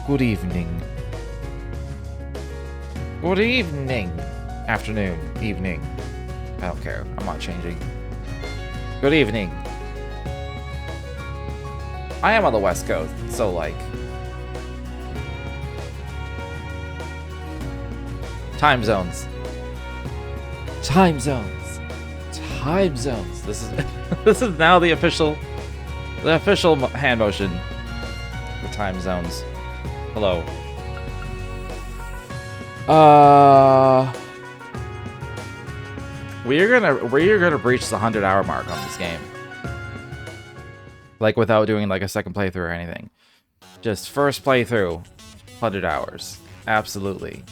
Good evening. Good evening. Afternoon. Evening. I don't care. I'm not changing. Good evening. I am on the West Coast, so like... Time zones. Time zones. Time zones. This is this is now the official hand motion for time zones. Hello. We're gonna breach the 100-hour mark on this game. Like without doing like a second playthrough or anything. Just first playthrough, 100 hours. Absolutely.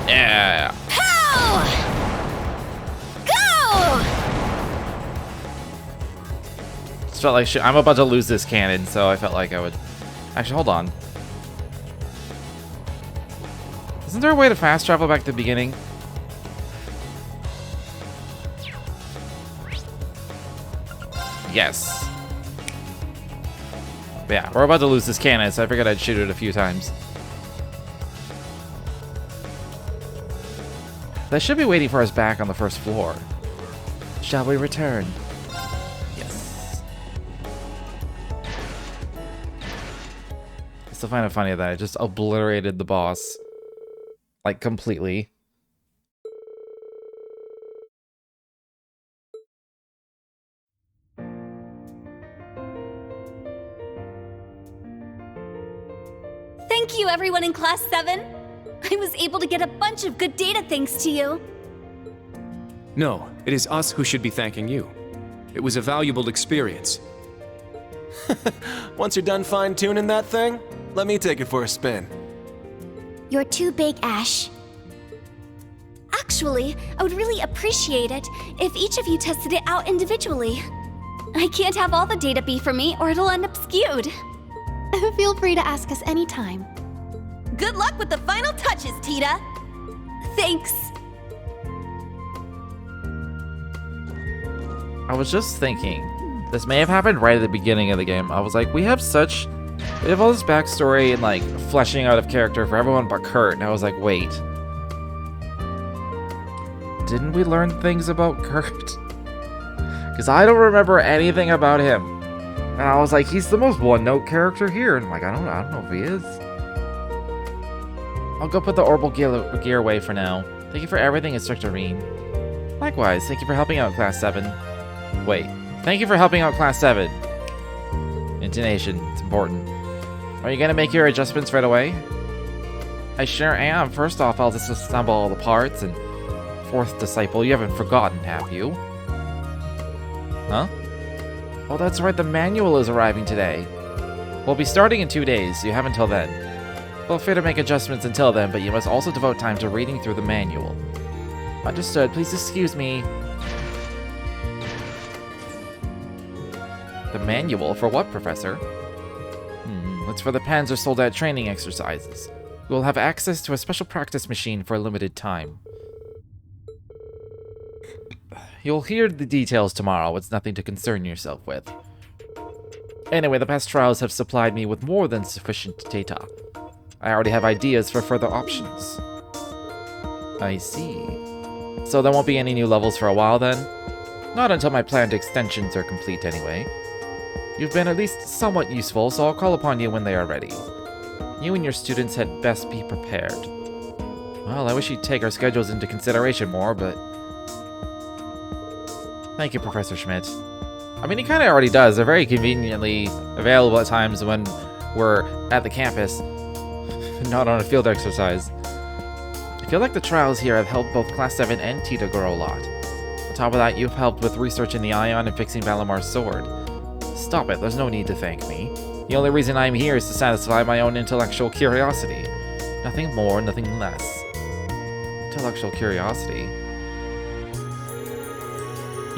Yeah. Pow! Go! Just felt like I'm about to lose this cannon, so I felt like I would... Actually, hold on. Isn't there a way to fast travel back to the beginning? Yes. But yeah, we're about to lose this cannon, so I figured I'd shoot it a few times. They should be waiting for us back on the first floor. Shall we return? Yes. I still find it funny that I just obliterated the boss. Like, completely. Thank you, everyone in Class 7. I was able to get a bunch of good data thanks to you. No, it is us who should be thanking you. It was a valuable experience. Once you're done fine-tuning that thing, let me take it for a spin. You're too big, Ash. Actually, I would really appreciate it if each of you tested it out individually. I can't have all the data be for me or it'll end up skewed. Feel free to ask us anytime. Good luck with the final touches, Tita. Thanks. I was just thinking, this may have happened right at the beginning of the game. I was like, we have all this backstory and like fleshing out of character for everyone but Kurt. And I was like, wait. Didn't we learn things about Kurt? Because I don't remember anything about him. And I was like, he's the most one-note character here. And I'm like, I don't know if he is. I'll go put the orbital gear away for now. Thank you for everything, Instructor Reen. Likewise, thank you for helping out Class 7. Wait, thank you for helping out Class 7. Intonation, it's important. Are you gonna make your adjustments right away? I sure am. First off, I'll just assemble all the parts, and fourth disciple, you haven't forgotten, have you? Huh? Oh, that's right, the manual is arriving today. We'll be starting in 2 days, so you have until then. Feel free to make adjustments until then, but you must also devote time to reading through the manual. Understood. Please excuse me. The manual? For what, Professor? It's for the Panzer Soldat training exercises. You will have access to a special practice machine for a limited time. You'll hear the details tomorrow. It's nothing to concern yourself with. Anyway, the past trials have supplied me with more than sufficient data. I already have ideas for further options. I see. So there won't be any new levels for a while then? Not until my planned extensions are complete anyway. You've been at least somewhat useful, so I'll call upon you when they are ready. You and your students had best be prepared. Well, I wish you'd take our schedules into consideration more, but... Thank you, Professor Schmidt. I mean, he kind of already does. They're very conveniently available at times when we're at the campus. Not on a field exercise. I feel like the trials here have helped both Class 7 and Tita grow a lot. On top of that, you've helped with researching the Ion and fixing Valamar's sword. Stop it, there's no need to thank me. The only reason I'm here is to satisfy my own intellectual curiosity. Nothing more, nothing less. Intellectual curiosity?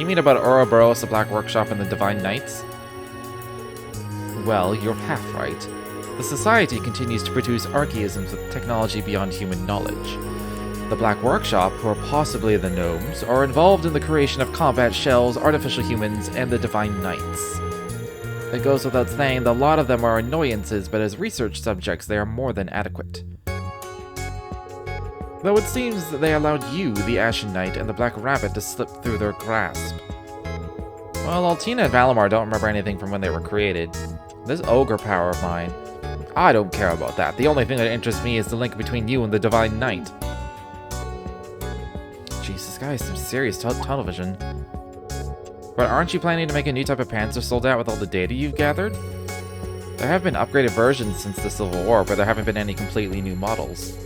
You mean about Ouroboros, the Black Workshop, and the Divine Knights? Well, you're half right. The Society continues to produce archaisms with technology beyond human knowledge. The Black Workshop, who are possibly the gnomes, are involved in the creation of combat shells, artificial humans, and the Divine Knights. It goes without saying that a lot of them are annoyances, but as research subjects they are more than adequate. Though it seems that they allowed you, the Ashen Knight, and the Black Rabbit to slip through their grasp. Well, Altina and Valimar don't remember anything from when they were created. This ogre power of mine, I don't care about that. The only thing that interests me is the link between you and the Divine Knight. Jeez, this guy has some serious tunnel vision. But aren't you planning to make a new type of Panzer Soldat with all the data you've gathered? There have been upgraded versions since the Civil War, but there haven't been any completely new models.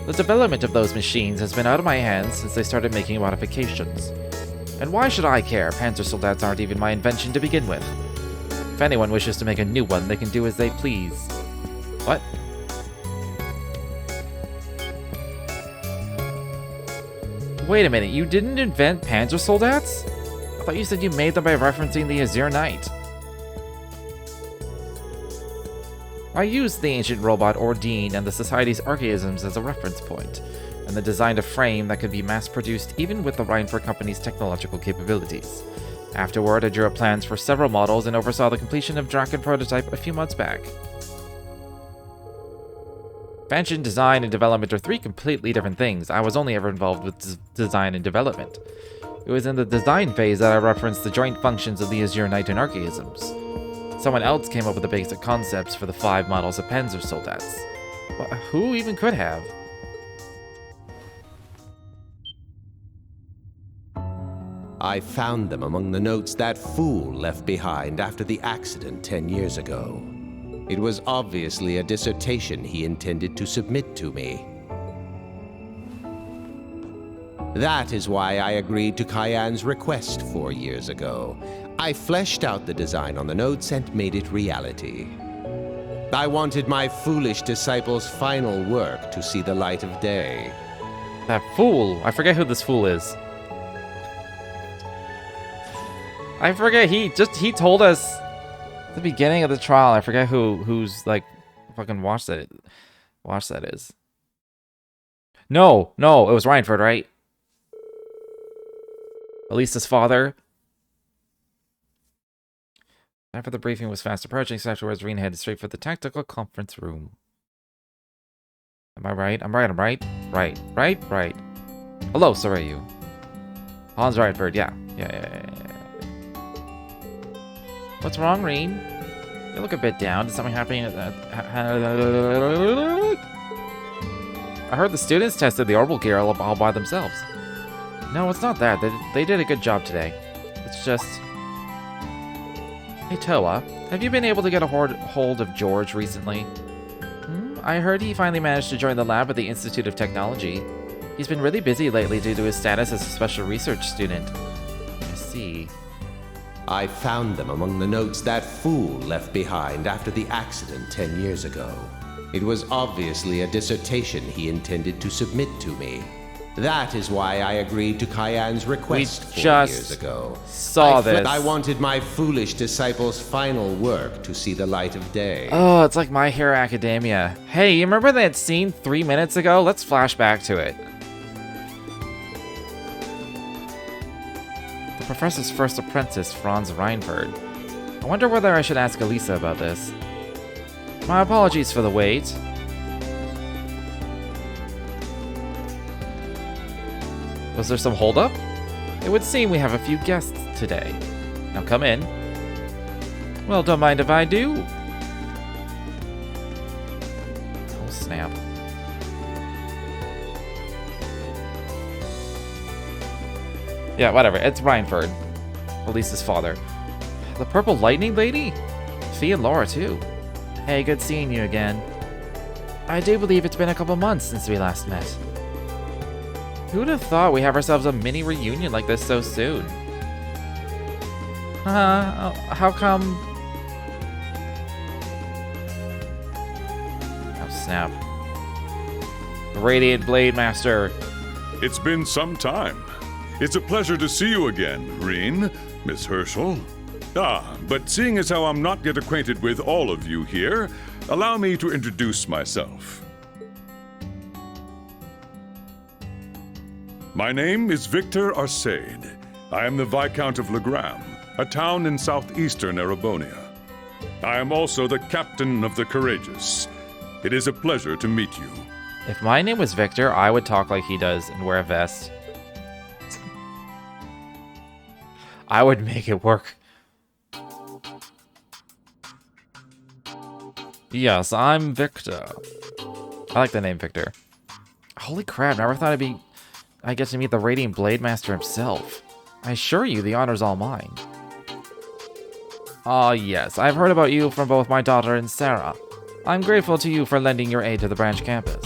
The development of those machines has been out of my hands since they started making modifications. And why should I care? Panzer Soldats aren't even my invention to begin with. If anyone wishes to make a new one, they can do as they please. What? Wait a minute, you didn't invent Panzer Soldats? I thought you said you made them by referencing the Azure Knight. I used the ancient robot Ordine and the Society's archaisms as a reference point, and then designed a frame that could be mass-produced even with the Reinford Company's technological capabilities. Afterward, I drew up plans for several models and oversaw the completion of Draken prototype a few months back. Invention, design, and development are three completely different things. I was only ever involved with design and development. It was in the design phase that I referenced the joint functions of the Azure Knight and archaisms. Someone else came up with the basic concepts for the 5 models of Panzer Soldats. Who even could have? I found them among the notes that fool left behind after the accident 10 years ago. It was obviously a dissertation he intended to submit to me. That is why I agreed to Kyan's request 4 years ago. I fleshed out the design on the notes and made it reality. I wanted my foolish disciple's final work to see the light of day. That fool! I forget who this fool is. I forget, he told us at the beginning of the trial. I forget who's like fucking watch that is. No, it was Reinford, right? Elisa's father. Time for the briefing was fast approaching, so afterwards Reen headed straight for the tactical conference room. Am I right? I'm right. Right. Hello, Sorayu. Hans Reinford, yeah. What's wrong, Reen? You look a bit down. Did something happen at that? I heard the students tested the orbital gear all by themselves. No, it's not that. They did a good job today. It's just... Hey, Toa, have you been able to get a hold of George recently? I heard he finally managed to join the lab at the Institute of Technology. He's been really busy lately due to his status as a special research student. I see. I found them among the notes that fool left behind after the accident 10 years ago. It was obviously a dissertation he intended to submit to me. That is why I agreed to Kyan's request 4 years ago. Saw this. I wanted my foolish disciple's final work to see the light of day. Oh, it's like My Hero Academia. Hey, you remember that scene 3 minutes ago? Let's flash back to it. The professor's first apprentice, Franz Reinford. I wonder whether I should ask Elisa about this. My apologies for the wait. Was there some holdup? It would seem we have a few guests today. Now come in. Well, don't mind if I do. Oh, snap. Yeah, whatever. It's Reinford. Elisa's father. The Purple Lightning Lady? Fee and Laura, too. Hey, good seeing you again. I do believe it's been a couple months since we last met. Who would have thought we have ourselves a mini reunion like this so soon? How come? Oh, snap. Radiant Blade Master. It's been some time. It's a pleasure to see you again, Reen, Miss Herschel. But seeing as how I'm not yet acquainted with all of you here, allow me to introduce myself. My name is Victor Arcade. I am the Viscount of Legram, a town in southeastern Erebonia. I am also the captain of the Courageous. It is a pleasure to meet you. If my name was Victor, I would talk like he does and wear a vest. I would make it work. Yes, I'm Victor. I like the name Victor. Holy crap, never thought I'd get to meet the Radiant Blade Master himself. I assure you, the honor's all mine. Ah, yes, I've heard about you from both my daughter and Sarah. I'm grateful to you for lending your aid to the branch campus.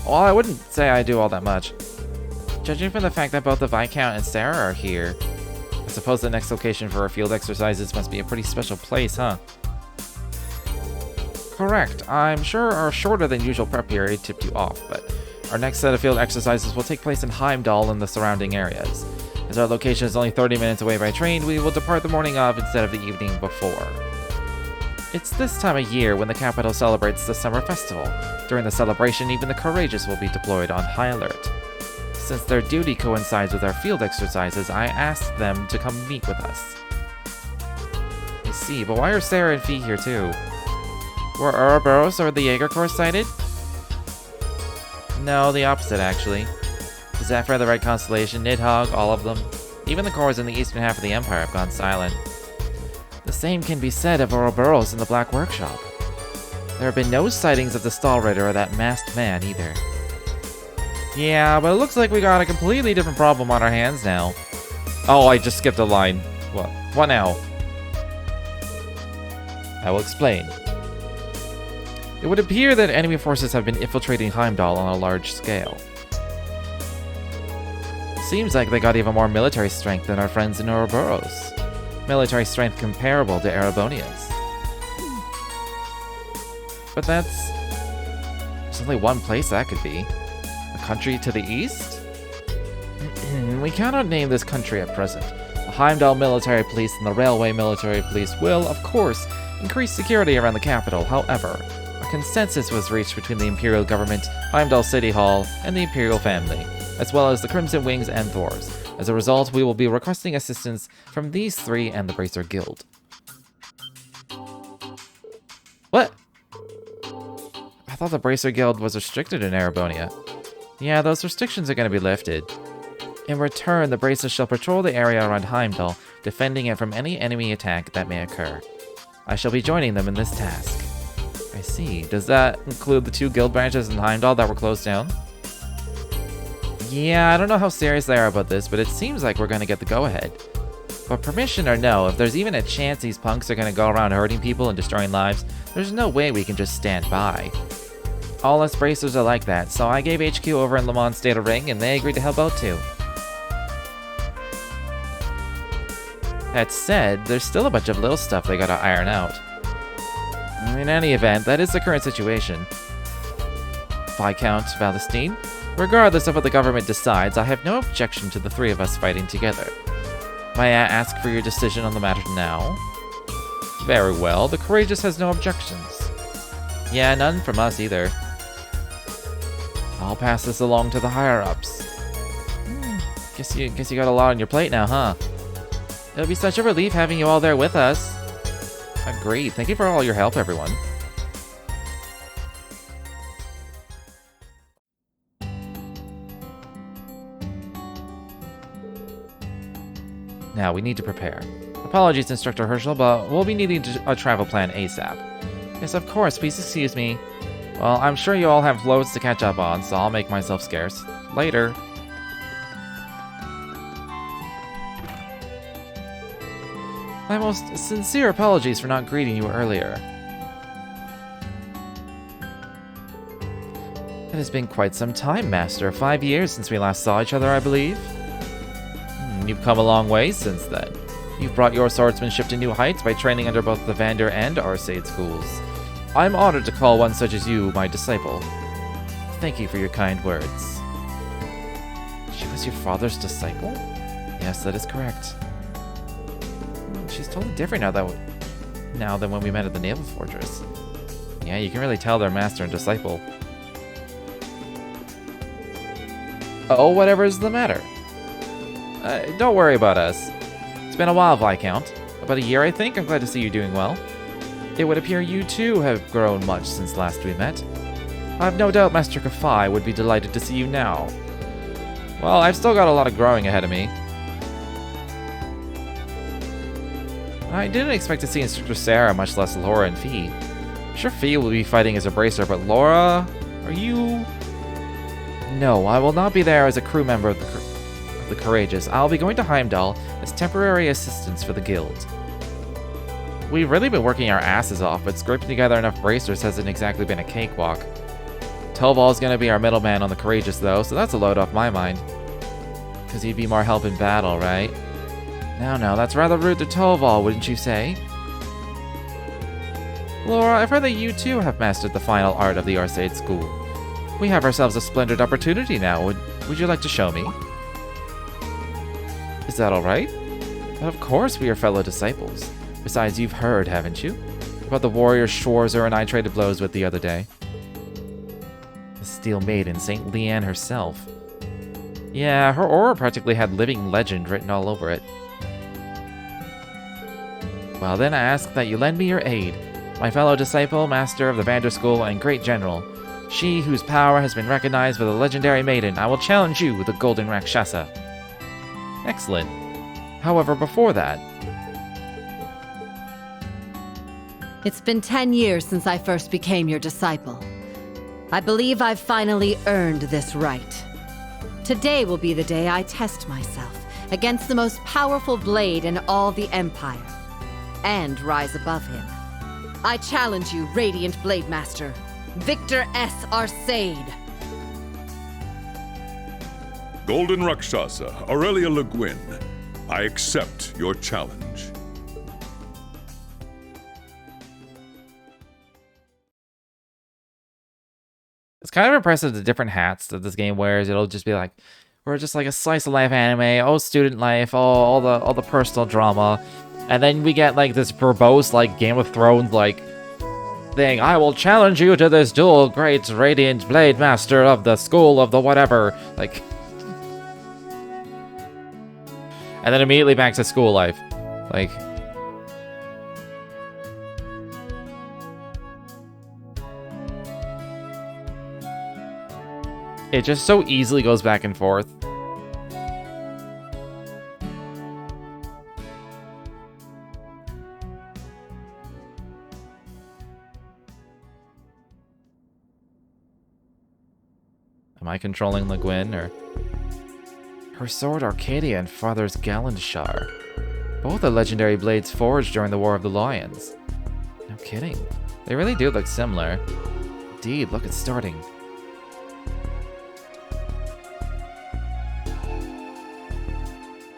Well, I wouldn't say I do all that much. Judging from the fact that both the Viscount and Sarah are here, I suppose the next location for our field exercises must be a pretty special place, huh? Correct. I'm sure our shorter than usual prep period tipped you off, but our next set of field exercises will take place in Heimdall and the surrounding areas. As our location is only 30 minutes away by train, we will depart the morning of instead of the evening before. It's this time of year when the capital celebrates the summer festival. During the celebration, even the Courageous will be deployed on high alert. Since their duty coincides with our field exercises, I asked them to come meet with us. I see, but why are Sarah and Fee here too? Were Ouroboros or the Jaeger Corps sighted? No, the opposite actually. Zephyr, the Red Constellation, Nidhogg, all of them. Even the corps in the eastern half of the Empire have gone silent. The same can be said of Ouroboros in the Black Workshop. There have been no sightings of the Stall Rider or that masked man either. Yeah, but it looks like we got a completely different problem on our hands now. Oh, I just skipped a line. What now? I will explain. It would appear that enemy forces have been infiltrating Heimdall on a large scale. Seems like they got even more military strength than our friends in Ouroboros. Military strength comparable to Erebonia's. But there's only one place that could be. A country to the east? We cannot name this country at present. The Heimdall military police and the railway military police will, of course, increase security around the capital. However, a consensus was reached between the Imperial government, Heimdall City Hall, and the Imperial family, as well as the Crimson Wings and Thors. As a result, we will be requesting assistance from these three and the Bracer Guild. What? I thought the Bracer Guild was restricted in Erebonia. Yeah, those restrictions are going to be lifted. In return, the Bracers shall patrol the area around Heimdall, defending it from any enemy attack that may occur. I shall be joining them in this task. I see. Does that include the two guild branches in Heimdall that were closed down? Yeah, I don't know how serious they are about this, but it seems like we're going to get the go-ahead. But permission or no, if there's even a chance these punks are going to go around hurting people and destroying lives, there's no way we can just stand by. All us Bracers are like that, so I gave HQ over in Le Mans State a ring, and they agreed to help out too. That said, there's still a bunch of little stuff they gotta iron out. In any event, that is the current situation. Viscount Valestine, regardless of what the government decides, I have no objection to the three of us fighting together. May I ask for your decision on the matter now? Very well, the Courageous has no objections. Yeah, none from us either. I'll pass this along to the higher-ups. Guess you got a lot on your plate now, huh? It'll be such a relief having you all there with us. Agreed. Thank you for all your help, everyone. Now, we need to prepare. Apologies, Instructor Herschel, but we'll be needing a travel plan ASAP. Yes, of course, please excuse me. Well, I'm sure you all have loads to catch up on, so I'll make myself scarce. Later. My most sincere apologies for not greeting you earlier. It has been quite some time, Master. 5 years since we last saw each other, I believe. You've come a long way since then. You've brought your swordsmanship to new heights by training under both the Vander and Arcade schools. I'm honored to call one such as you my disciple. Thank you for your kind words. She was your father's disciple? Yes, that is correct. She's totally different now than when we met at the Naval Fortress. Yeah, you can really tell they're master and disciple. Oh, whatever's the matter? Don't worry about us. It's been a while, Viscount. About a year, I think. I'm glad to see you doing well. It would appear you too have grown much since last we met. I've no doubt Master Kafai would be delighted to see you now. Well, I've still got a lot of growing ahead of me. I didn't expect to see Instructor Sarah, much less Laura and Fee. I'm sure Fee will be fighting as a bracer, but Laura, are you... No, I will not be there as a crew member of the Courageous. I'll be going to Heimdall as temporary assistance for the guild. We've really been working our asses off, but scraping together enough bracers hasn't exactly been a cakewalk. Toval's gonna be our middleman on the Courageous, though, so that's a load off my mind. Because he'd be more help in battle, right? No, that's rather rude to Toval, wouldn't you say? Laura, I've heard that you too have mastered the final art of the Arcade School. We have ourselves a splendid opportunity now. Would you like to show me? Is that alright? But of course we are fellow disciples. Besides, you've heard, haven't you? About the warrior Schwarzer and I traded blows with the other day. The Steel Maiden, St. Leanne herself. Yeah, her aura practically had living legend written all over it. Well, then I ask that you lend me your aid, my fellow disciple, master of the Vander School, and great general. She whose power has been recognized by the legendary maiden. I will challenge you with the Golden Rakshasa. Excellent. However, before that... It's been 10 years since I first became your disciple. I believe I've finally earned this right. Today will be the day I test myself against the most powerful blade in all the Empire, and rise above him. I challenge you, Radiant Blade Master, Victor S. Arcade. Golden Rakshasa, Aurelia Le Guin, I accept your challenge. It's kind of impressive the different hats that this game wears. It'll just be like, we're just like a slice of life anime, student life, all the personal drama. And then we get like this verbose like Game of Thrones like thing. I will challenge you to this duel, great Radiant Blade Master of the School of the whatever. Like, and then immediately back to school life. Like, it just so easily goes back and forth. Am I controlling Le Guin, or... Her sword Arcadia and father's Galandshar. Both are legendary blades forged during the War of the Lions. No kidding. They really do look similar. Indeed, look, it's starting.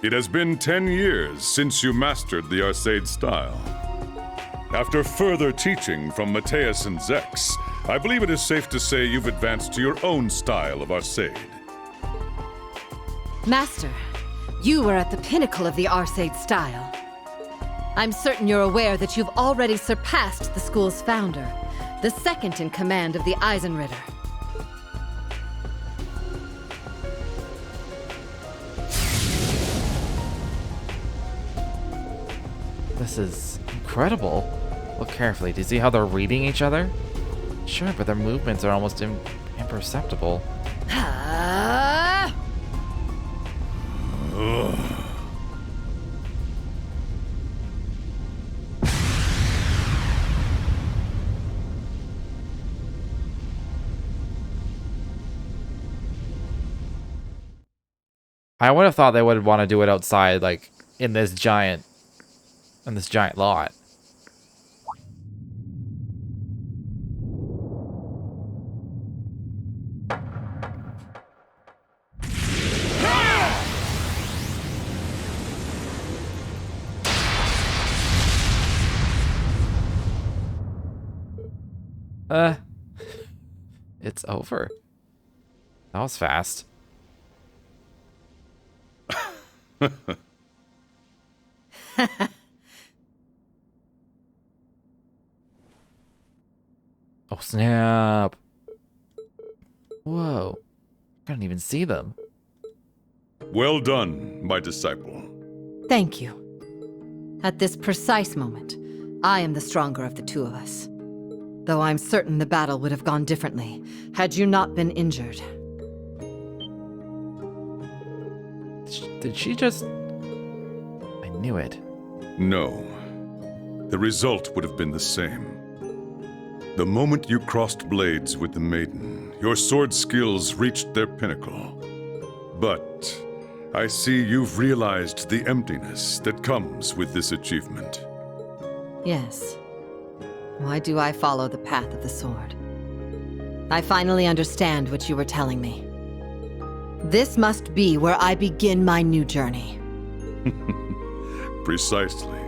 It has been 10 years since you mastered the Arcade style. After further teaching from Mateus and Zex, I believe it is safe to say you've advanced to your own style of Arcade. Master, you are at the pinnacle of the Arcade style. I'm certain you're aware that you've already surpassed the school's founder, the second in command of the Eisenritter. This is incredible. Look carefully. Do you see how they're reading each other? Sure, but their movements are almost imperceptible. I would have thought they would want to do it outside, like in this giant lot. It's over. That was fast. Oh, snap. Whoa. I couldn't even see them. Well done, my disciple. Thank you. At this precise moment, I am the stronger of the two of us. Though I'm certain the battle would have gone differently had you not been injured. Did she just... I knew it. No. The result would have been the same. The moment you crossed blades with the maiden, your sword skills reached their pinnacle. But I see you've realized the emptiness that comes with this achievement. Yes. Why do I follow the path of the sword? I finally understand what you were telling me. This must be where I begin my new journey. Precisely.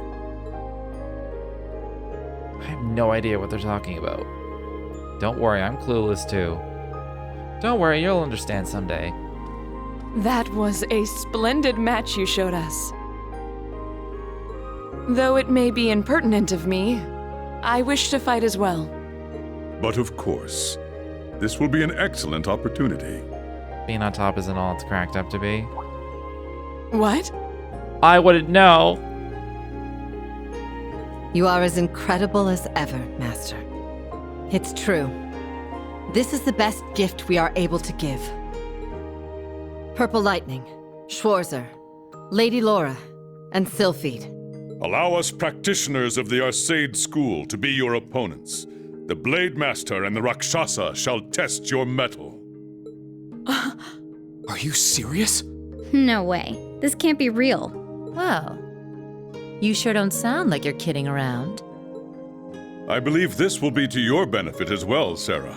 I have no idea what they're talking about. Don't worry, I'm clueless too. Don't worry, you'll understand someday. That was a splendid match you showed us. Though it may be impertinent of me, I wish to fight as well. But of course, this will be an excellent opportunity. Being on top isn't all it's cracked up to be. What? I wouldn't know. You are as incredible as ever, Master. It's true. This is the best gift we are able to give. Purple Lightning, Schwarzer, Lady Laura, and Sylphide. Allow us practitioners of the Arcade School to be your opponents. The Blade Master and the Rakshasa shall test your mettle. Are you serious? No way. This can't be real. Well, you sure don't sound like you're kidding around. I believe this will be to your benefit as well, Sarah.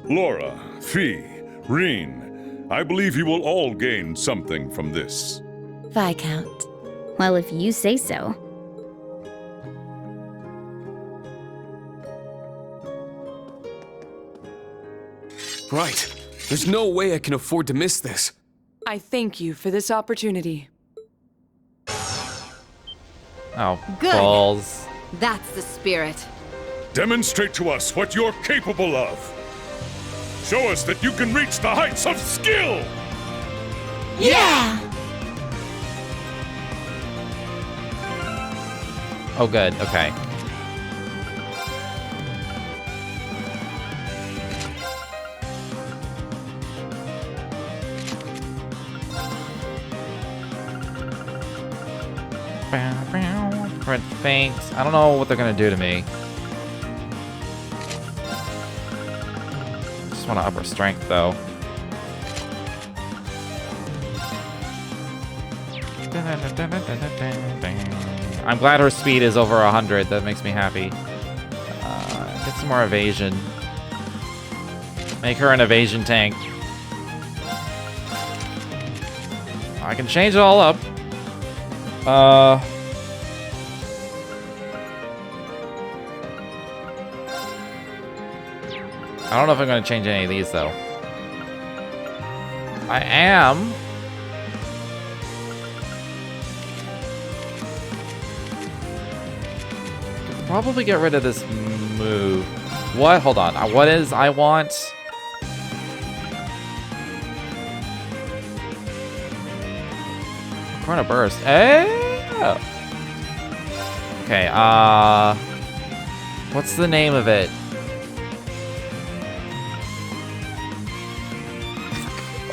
Laura, Fee, Reen, I believe you will all gain something from this. Viscount. Well, if you say so. Right. There's no way I can afford to miss this. I thank you for this opportunity. Oh, Good. balls. That's the spirit. Demonstrate to us what you're capable of. Show us that you can reach the heights of skill! Yeah! Oh, good. Okay. Crit feints. I don't know what they're gonna do to me. Just want to up her strength, though. I'm glad her speed is over 100. That makes me happy. Get some more evasion. Make her an evasion tank. I can change it all up. I don't know if I'm going to change any of these, though. I am. Could probably get rid of this move. What? Hold on. What is I want? Corona burst. Oh. Okay. What's the name of it?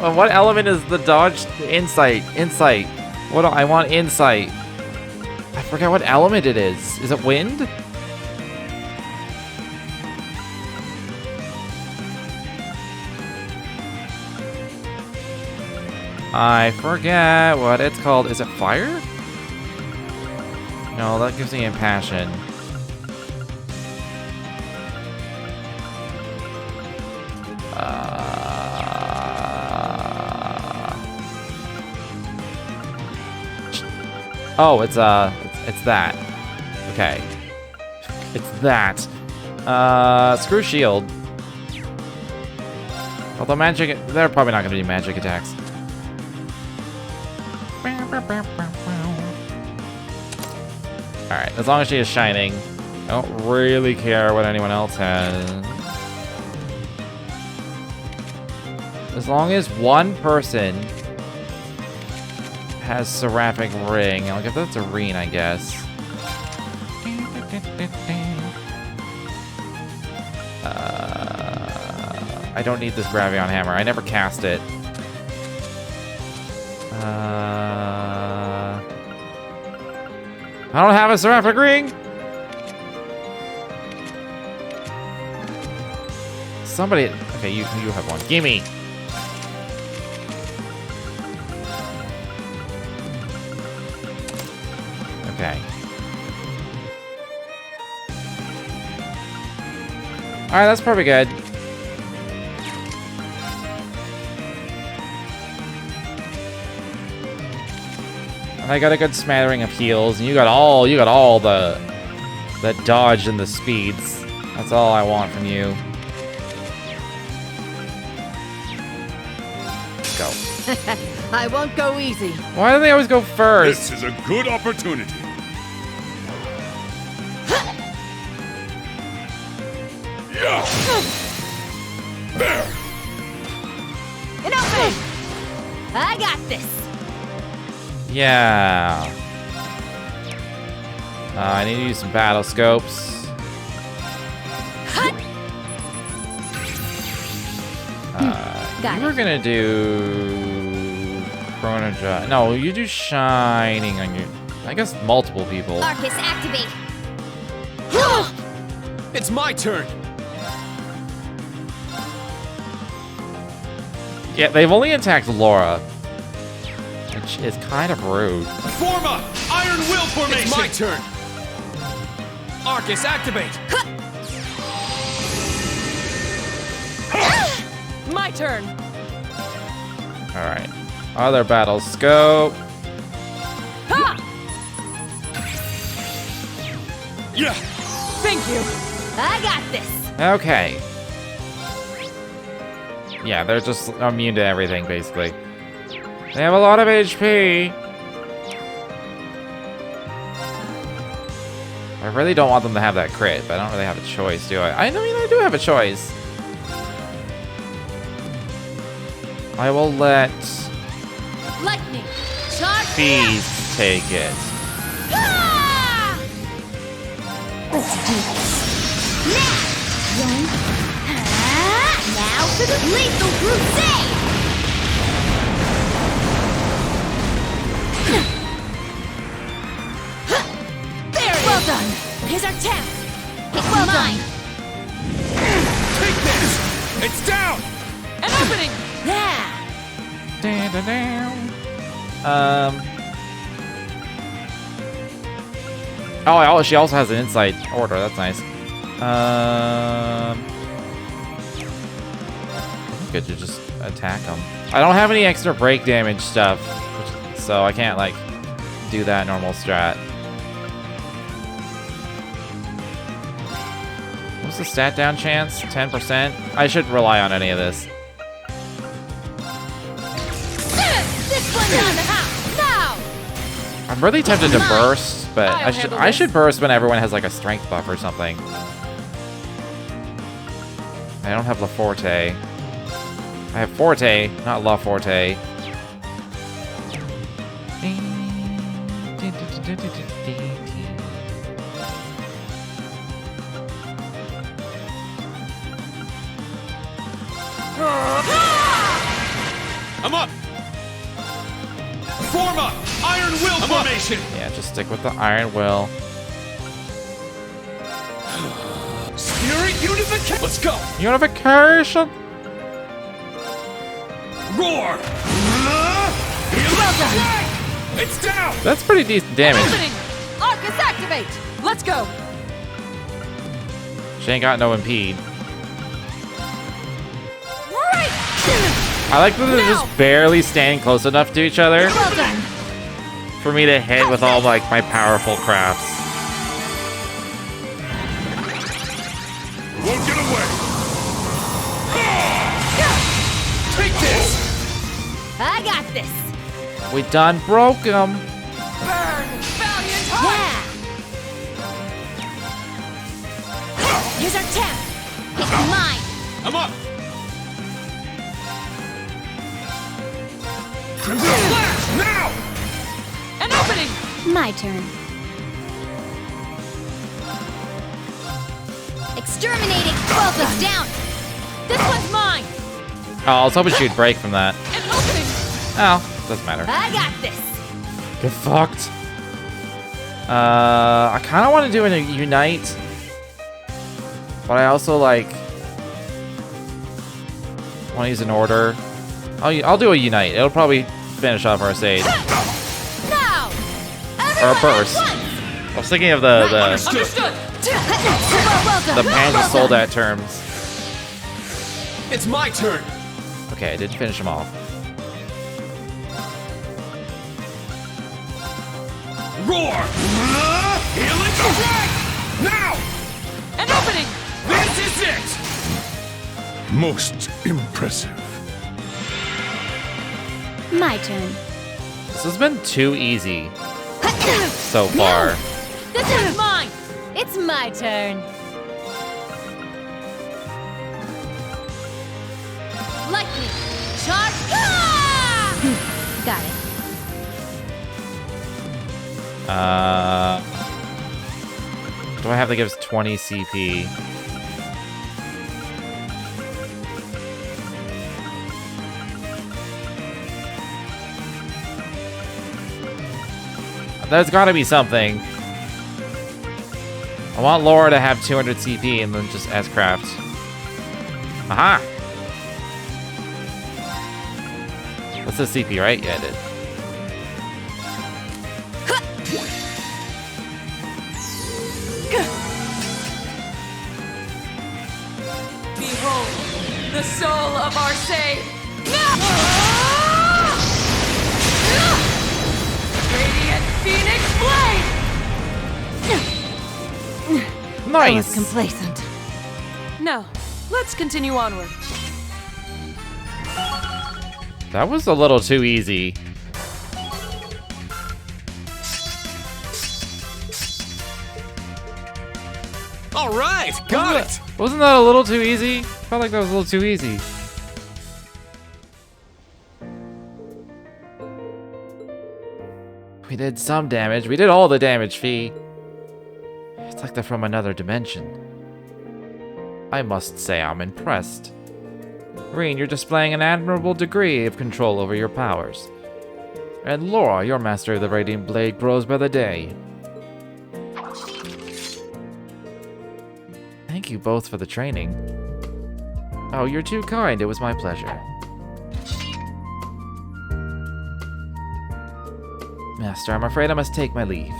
What element is the dodge? Insight. Insight. What do I want? Insight. I forgot what element it is. Is it wind? I forget what it's called. Is it fire? No, that gives me impassion. Oh, it's that. Okay. It's that. Screw shield. Although magic, they're probably not going to be magic attacks. Alright, as long as she is shining. I don't really care what anyone else has. As long as one person has Seraphic Ring. I'll give that to Reen, I guess. I don't need this Gravion Hammer. I never cast it. I don't have a Seraphic Ring! Somebody... Okay, you have one. Gimme! Okay. Alright, that's probably good. I got a good smattering of heals, and you got all the dodge and the speeds. That's all I want from you. Go. I won't go easy. Why do they always go first? This is a good opportunity. Yeah. There. Enough! I got this. Yeah. I need to use some battle scopes. We're gonna do Chronoja. No, you do Shining on your. I guess multiple people. Arcus, activate. It's my turn. Yeah, they've only attacked Laura, which is kind of rude. Forma! Iron Will formation! It's my turn! Arcus, activate! My turn! Alright. Other battle scope. Ha! Yeah! Thank you! I got this! Okay. Yeah, they're just immune to everything, basically. They have a lot of HP. I really don't want them to have that crit, but I don't really have a choice, do I? I mean, I do have a choice. I will let Lightning! Charge! Feast take it. Ah! Let's do this. Now for the lethal crusade! There it is! Well done! Here's our tap! Well done! Take this! It's down! An opening! Yeah! Oh, she also has an insight order. That's nice. Good to just attack them. I don't have any extra break damage stuff, so I can't like do that normal strat. What's the stat down chance? 10%? I shouldn't rely on any of this. This one's on the house! Now! I'm really tempted to burst, but I should burst when everyone has like a strength buff or something. I don't have La Forte. I have Forte, not La Forte. I'm up! Forma! Iron Will formation! Yeah, just stick with the Iron Will. Spirit unification! Let's go! Unification! Roar! It's down! That's pretty decent damage. Opening! Arcus, activate! Let's go! She ain't got no impede. Right! I like that they're just barely staying close enough to each other Well done! for me to hit with all like my powerful crafts. Won't get away. Take this! I got this! We done broke him. Burn! Valiant heart! Yeah! Here's our tap! It's mine! I'm up! Now! An opening! My turn. Exterminating! 12 is down! This one's mine! Oh, I was hoping she'd break from that. An opening! Oh, doesn't matter. I got this! Get fucked. I kind of want to do a unite, but I also like want to use an order. I'll do a unite. It'll probably finish off our stage. Now! Or a burst. I was thinking of the Understood! Panzer Soldat terms. It's my turn! Okay, I did finish them off. Roar! Healing strike! Now! An opening! This is it! Most impressive. My turn. This has been too easy so far. This one's mine! It's my turn. Lightning! Charge! Ah! Got it. Do I have to give us 20 CP? There's gotta be something. I want Laura to have 200 CP and then just S-craft. Aha! What's the CP, right? Yeah, I did. Behold, the soul of our sage! Radiant Phoenix Blade! I was Nice! complacent. Now, let's continue onward. That was a little too easy. All right, got it! Wasn't that a little too easy? Felt like that was a little too easy. We did some damage. We did all the damage, Fee. It's like they're from another dimension. I must say I'm impressed. Reen, you're displaying an admirable degree of control over your powers. And Laura, your master of the Radiant Blade grows by the day. Thank you both for the training. Oh, you're too kind. It was my pleasure. Master, I'm afraid I must take my leave.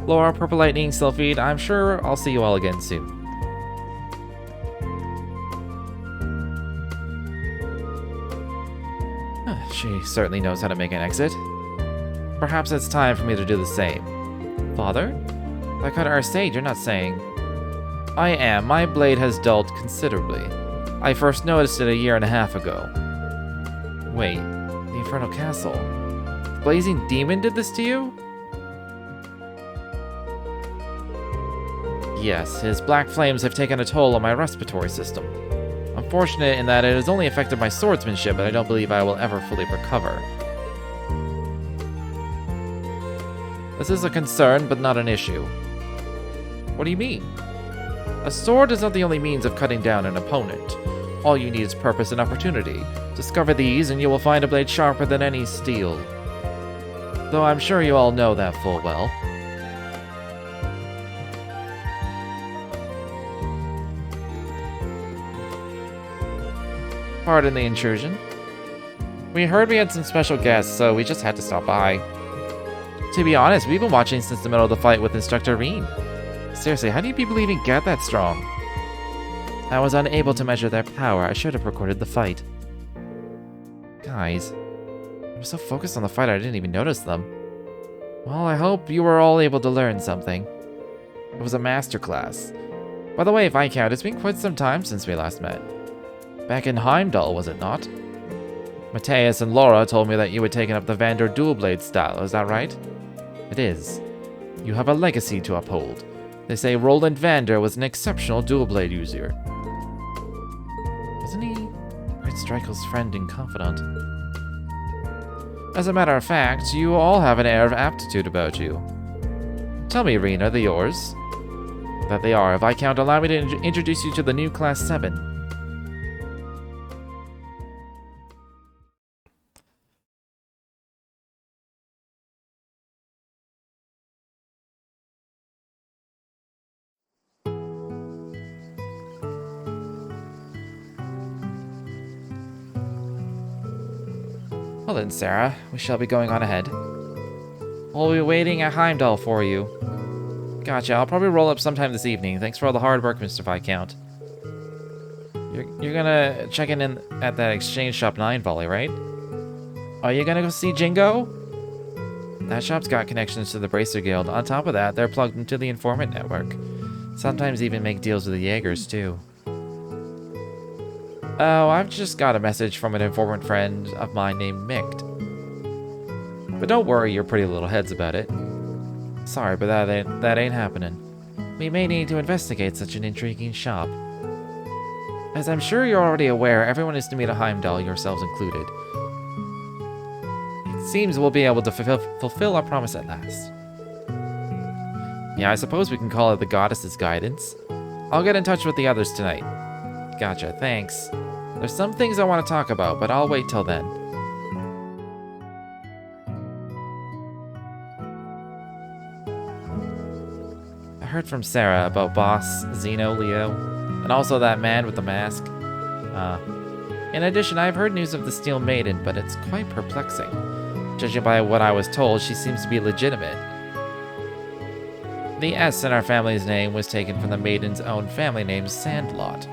Laura, Purple Lightning, Sylphide, I'm sure I'll see you all again soon. She certainly knows how to make an exit. Perhaps it's time for me to do the same. Father? By cut our stage, you're not saying... I am. My blade has dulled considerably. I first noticed it a year and a half ago. Wait, the Infernal Castle. The Blazing Demon did this to you? Yes, his black flames have taken a toll on my respiratory system. Unfortunate in that it has only affected my swordsmanship, but I don't believe I will ever fully recover. This is a concern, but not an issue. What do you mean? A sword is not the only means of cutting down an opponent. All you need is purpose and opportunity. Discover these, and you will find a blade sharper than any steel. Though I'm sure you all know that full well. Pardon the intrusion. We heard we had some special guests, so we just had to stop by. To be honest, we've been watching since the middle of the fight with Instructor Reen. Seriously, how do you people even get that strong? I was unable to measure their power. I should have recorded the fight. Guys, I was so focused on the fight I didn't even notice them. Well, I hope you were all able to learn something. It was a masterclass. By the way, Viscount, it's been quite some time since we last met. Back in Heimdall, was it not? Matthias and Laura told me that you had taken up the Vander dual blade style, is that right? It is. You have a legacy to uphold. They say Roland Vander was an exceptional dual blade user. Wasn't he Great Strikel's friend and confidant? As a matter of fact, you all have an air of aptitude about you. Tell me, Reen, are they yours? That they are. Viscount, allow me to introduce you to the new Class 7. Well then, Sarah, we shall be going on ahead. We'll be waiting at Heimdall for you. Gotcha, I'll probably roll up sometime this evening. Thanks for all the hard work, Mr. Viscount. You're gonna check in at that exchange shop 9 volley, right? Are you gonna go see Jingo? That shop's got connections to the Bracer Guild. On top of that, they're plugged into the informant network. Sometimes even make deals with the Jaegers, too. Oh, I've just got a message from an informant friend of mine named Micht. But don't worry your pretty little heads about it. Sorry, but that ain't happening. We may need to investigate such an intriguing shop. As I'm sure you're already aware, everyone is to meet a Heimdall, yourselves included. It seems we'll be able to fulfill our promise at last. Yeah, I suppose we can call it the Goddess's Guidance. I'll get in touch with the others tonight. Gotcha, thanks. There's some things I want to talk about, but I'll wait till then. I heard from Sarah about Boss, Zeno, Leo, and also that man with the mask. In addition, I've heard news of the Steel Maiden, but it's quite perplexing. Judging by what I was told, she seems to be legitimate. The S in our family's name was taken from the Maiden's own family name, Sandlot.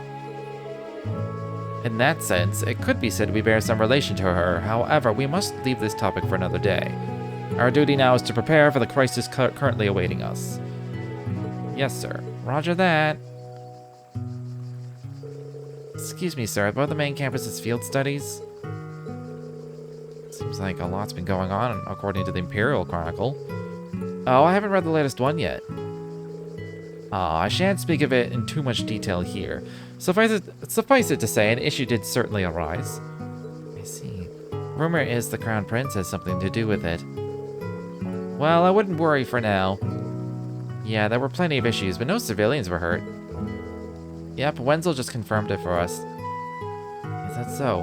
In that sense, it could be said we bear some relation to her. However, we must leave this topic for another day. Our duty now is to prepare for the crisis currently awaiting us. Yes, sir. Roger that. Excuse me, sir. About the main campus's field studies? Seems like a lot's been going on, according to the Imperial Chronicle. Oh, I haven't read the latest one yet. I shan't speak of it in too much detail here. Suffice it to say, an issue did certainly arise. I see. Rumor is the Crown Prince has something to do with it. Well, I wouldn't worry for now. Yeah, there were plenty of issues, but no civilians were hurt. Yep, Wenzel just confirmed it for us. Is that so?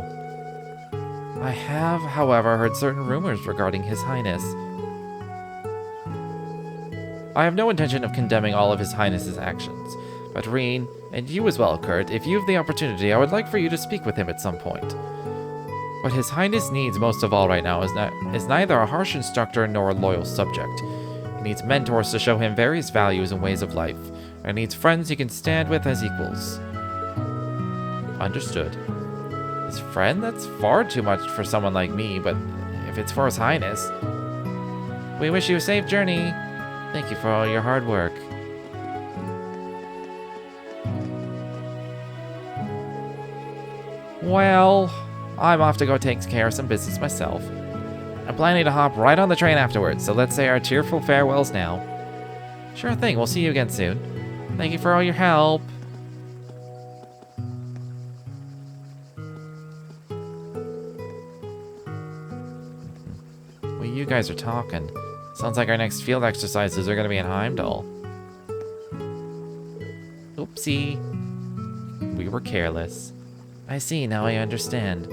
I have, however, heard certain rumors regarding His Highness. I have no intention of condemning all of His Highness's actions, but Reen, and you as well, Kurt, if you have the opportunity, I would like for you to speak with him at some point. What His Highness needs most of all right now is neither a harsh instructor nor a loyal subject. He needs mentors to show him various values and ways of life, and needs friends he can stand with as equals. Understood. His friend? That's far too much for someone like me, but if it's for His Highness... We wish you a safe journey. Thank you for all your hard work. Well, I'm off to go take care of some business myself. I'm planning to hop right on the train afterwards, so let's say our tearful farewells now. Sure thing, we'll see you again soon. Thank you for all your help. Well, you guys are talking. Sounds like our next field exercises are going to be in Heimdall. Oopsie. We were careless. I see, now I understand.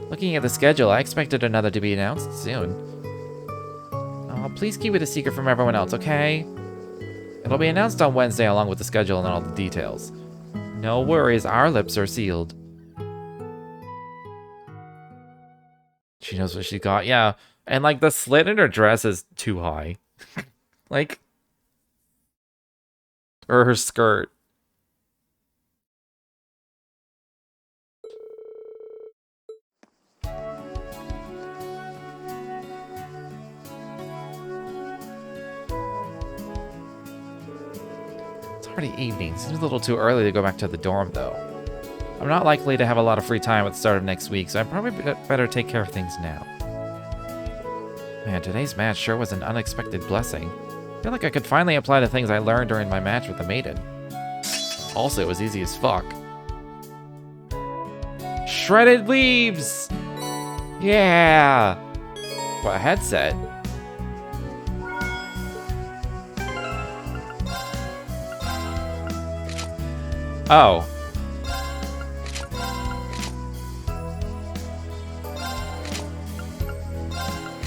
Looking at the schedule, I expected another to be announced soon. Oh, please keep it a secret from everyone else, okay? It'll be announced on Wednesday along with the schedule and all the details. No worries, our lips are sealed. She knows what she got, yeah. And, like, the slit in her dress is too high. Like... Or her skirt. It's already evening. Seems a little too early to go back to the dorm, though. I'm not likely to have a lot of free time at the start of next week, so I probably better take care of things now. Man, today's match sure was an unexpected blessing. I feel like I could finally apply the things I learned during my match with the Maiden. Also, it was easy as fuck. Shredded leaves! Yeah! What, a headset? Oh.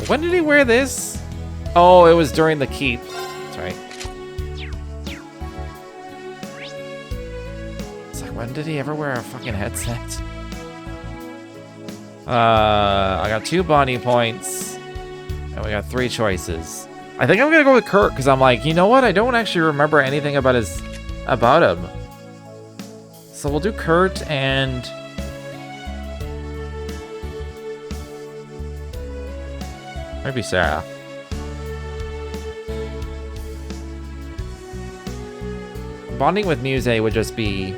When did he wear this? Oh, it was during the keep. That's right. It's like, when did he ever wear a fucking headset? I got 2 bonding points. And we got 3 choices. I think I'm gonna go with Kurt, because I'm like, you know what? I don't actually remember anything about him. So we'll do Kurt and... maybe Sarah. Bonding with Muse would just be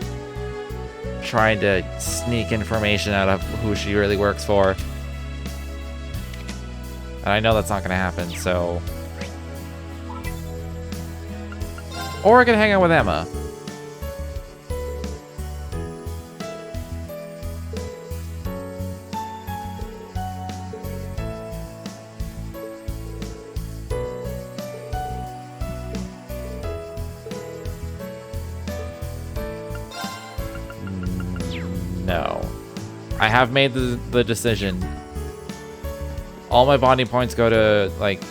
trying to sneak information out of who she really works for. And I know that's not gonna happen, so... Or I could hang out with Emma. No. I have made the decision. All my bonding points go to, like,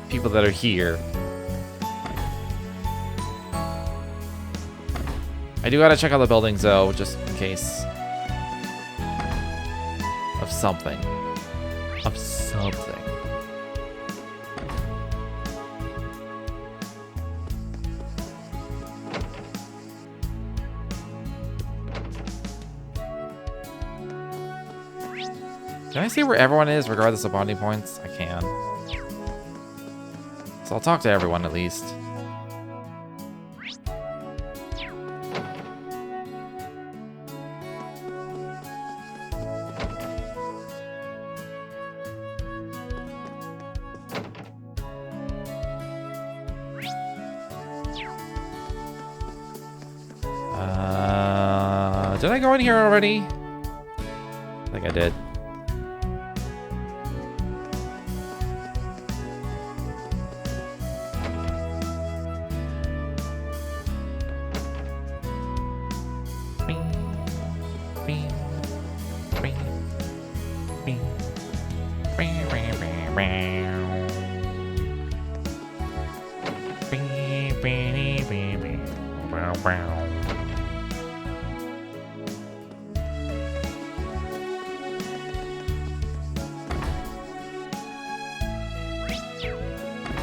people that are here. I do gotta check out the buildings, though, just in case. Of something. Of something. Can I see where everyone is, regardless of bonding points? I can. So I'll talk to everyone, at least. Did I go in here already? I think I did.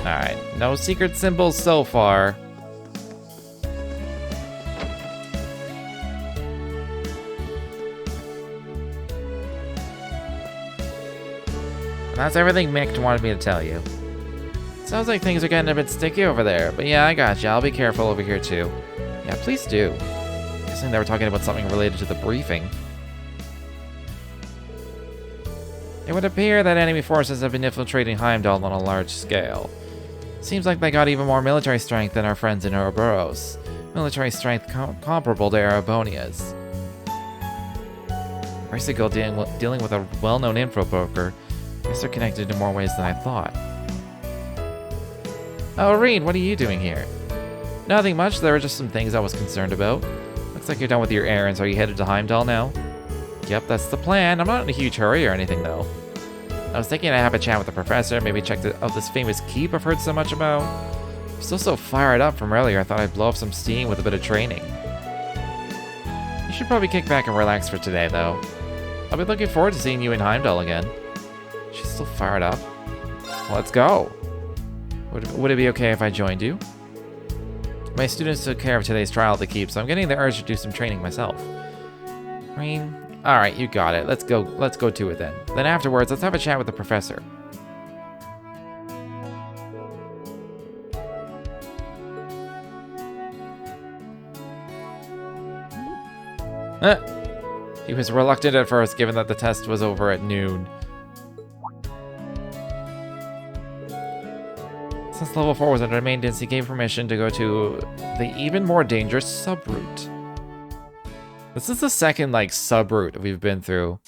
Alright, no secret symbols so far. That's everything Mick wanted me to tell you. Sounds like things are getting a bit sticky over there, but yeah, I got you. I'll be careful over here too. Yeah, please do. Guessing they were talking about something related to the briefing. It would appear that enemy forces have been infiltrating Heimdall on a large scale. Seems like they got even more military strength than our friends in Ouroboros. Military strength comparable to Erebonia's. Brassico dealing with a well-known info broker. Guess they're connected in more ways than I thought. Oh, Reed, what are you doing here? Nothing much, there were just some things I was concerned about. Looks like you're done with your errands. Are you headed to Heimdall now? Yep, that's the plan. I'm not in a huge hurry or anything, though. I was thinking I'd have a chat with the professor, maybe check out this famous keep I've heard so much about. I'm still so fired up from earlier, I thought I'd blow off some steam with a bit of training. You should probably kick back and relax for today, though. I'll be looking forward to seeing you in Heimdall again. She's still fired up. Well, let's go. Would it be okay if I joined you? My students took care of today's trial at the keep, so I'm getting the urge to do some training myself. I mean, alright, you got it. Let's go to it then. Then afterwards, let's have a chat with the professor. He was reluctant at first, given that the test was over at noon. Since level 4 was under maintenance, he gave permission to go to the even more dangerous subroute. This is the second, like, subroute we've been through.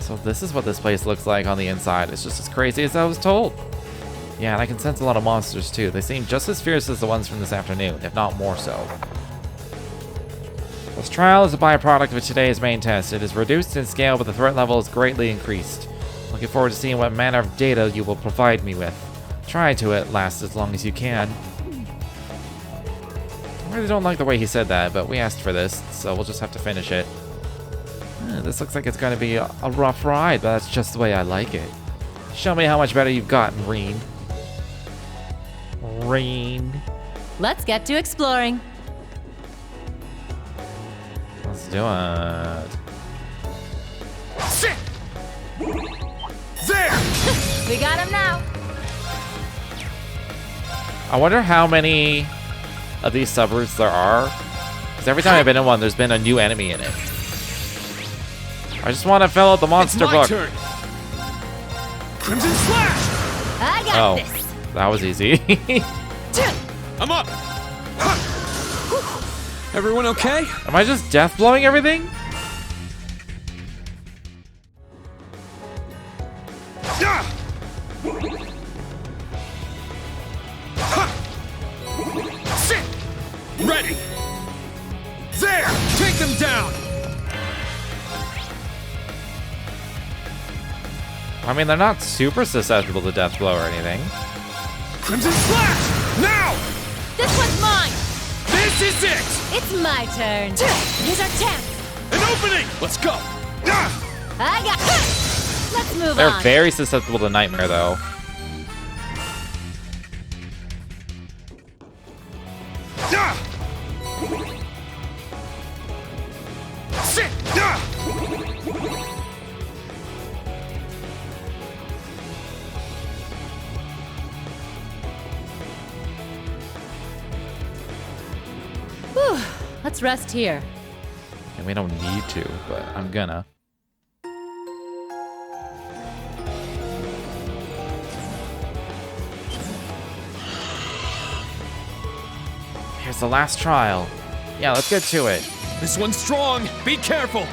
So this is what this place looks like on the inside. It's just as crazy as I was told. Yeah, and I can sense a lot of monsters too. They seem just as fierce as the ones from this afternoon, if not more so. This trial is a byproduct of today's main test. It is reduced in scale, but the threat level is greatly increased. Looking forward to seeing what manner of data you will provide me with. Try to at last as long as you can. I really don't like the way he said that, but we asked for this, so we'll just have to finish it. This looks like it's going to be a rough ride, but that's just the way I like it. Show me how much better you've gotten, Reen. Reen. Let's get to exploring. Let's do it. Sit! There! We got him now. I wonder how many of these subroutes there are. Because every time I've been in one, there's been a new enemy in it. I just want to fill out the monster book. Turn. Crimson Slash! I got this. That was easy. I'm up! Everyone okay? Am I just death blowing everything? Sit! Ready! There! Take them down! I mean, they're not super susceptible to death blow or anything. Crimson Slash! Now! This one's mine. This is it! It's my turn. Here's our chance. An opening! Let's go! I got. Let's move They're on. very susceptible to nightmare, though. Sit! Whew. Let's rest here. And we don't need to, but I'm gonna. Here's the last trial. Yeah, let's get to it. This one's strong! Be careful!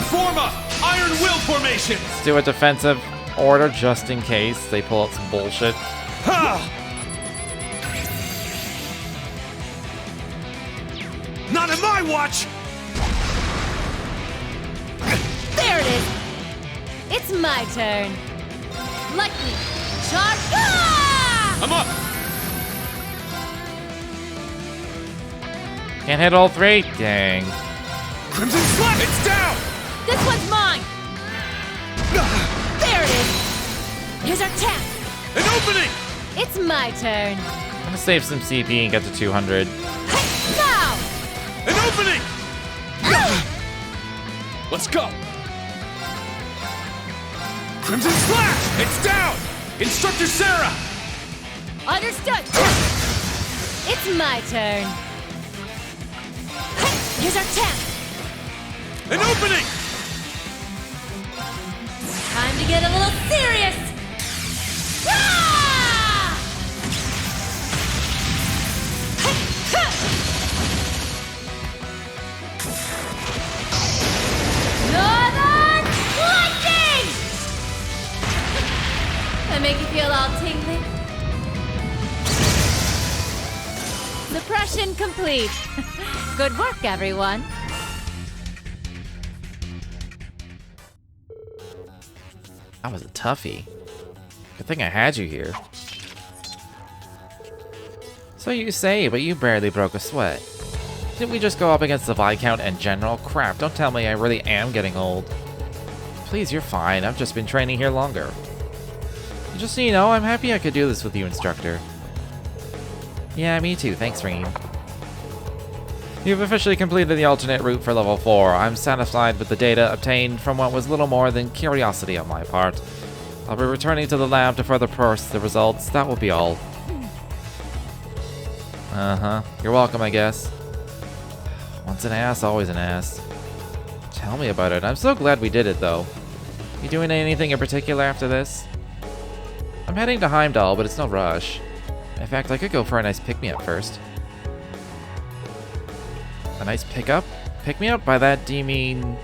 Form up! Iron Will formation! Let's do a defensive order just in case they pull out some bullshit. Ha! Not on my watch! There it is. It's my turn. Lightning. Charge. Ah! I'm up! Can't hit all three? Dang. Crimson Slash! It's down! This one's mine. There it is. Here's our tap. An opening! It's my turn. I'm gonna save some CP and get to 200. Now. An opening! Let's go! Crimson Slash! It's down! Instructor Sarah! Understood. It's my turn. Here's our tap. An opening! Time to get a little serious. Ah! Northern Lightning! That make you feel all tingly? Suppression complete. Good work, everyone. That was a toughie. Good thing I had you here. So you say, but you barely broke a sweat. Didn't we just go up against the Viscount and General? Crap, don't tell me I really am getting old. Please, you're fine. I've just been training here longer. And just so you know, I'm happy I could do this with you, Instructor. Yeah, me too. Thanks, Reen. You've officially completed the alternate route for level 4. I'm satisfied with the data obtained from what was little more than curiosity on my part. I'll be returning to the lab to further parse the results. That will be all. Uh-huh. You're welcome, I guess. Once an ass, always an ass. Tell me about it. I'm so glad we did it, though. You doing anything in particular after this? I'm heading to Heimdall, but it's no rush. In fact, I could go for a nice pick-me-up first. A nice pickup? Pick me up? By that, do you mean...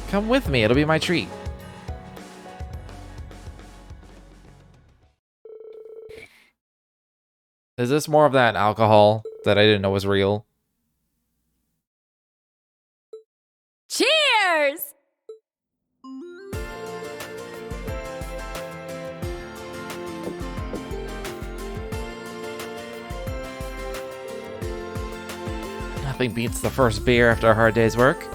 Come with me, it'll be my treat. Is this more of that alcohol that I didn't know was real? Cheers! Nothing beats the first beer after a hard day's work.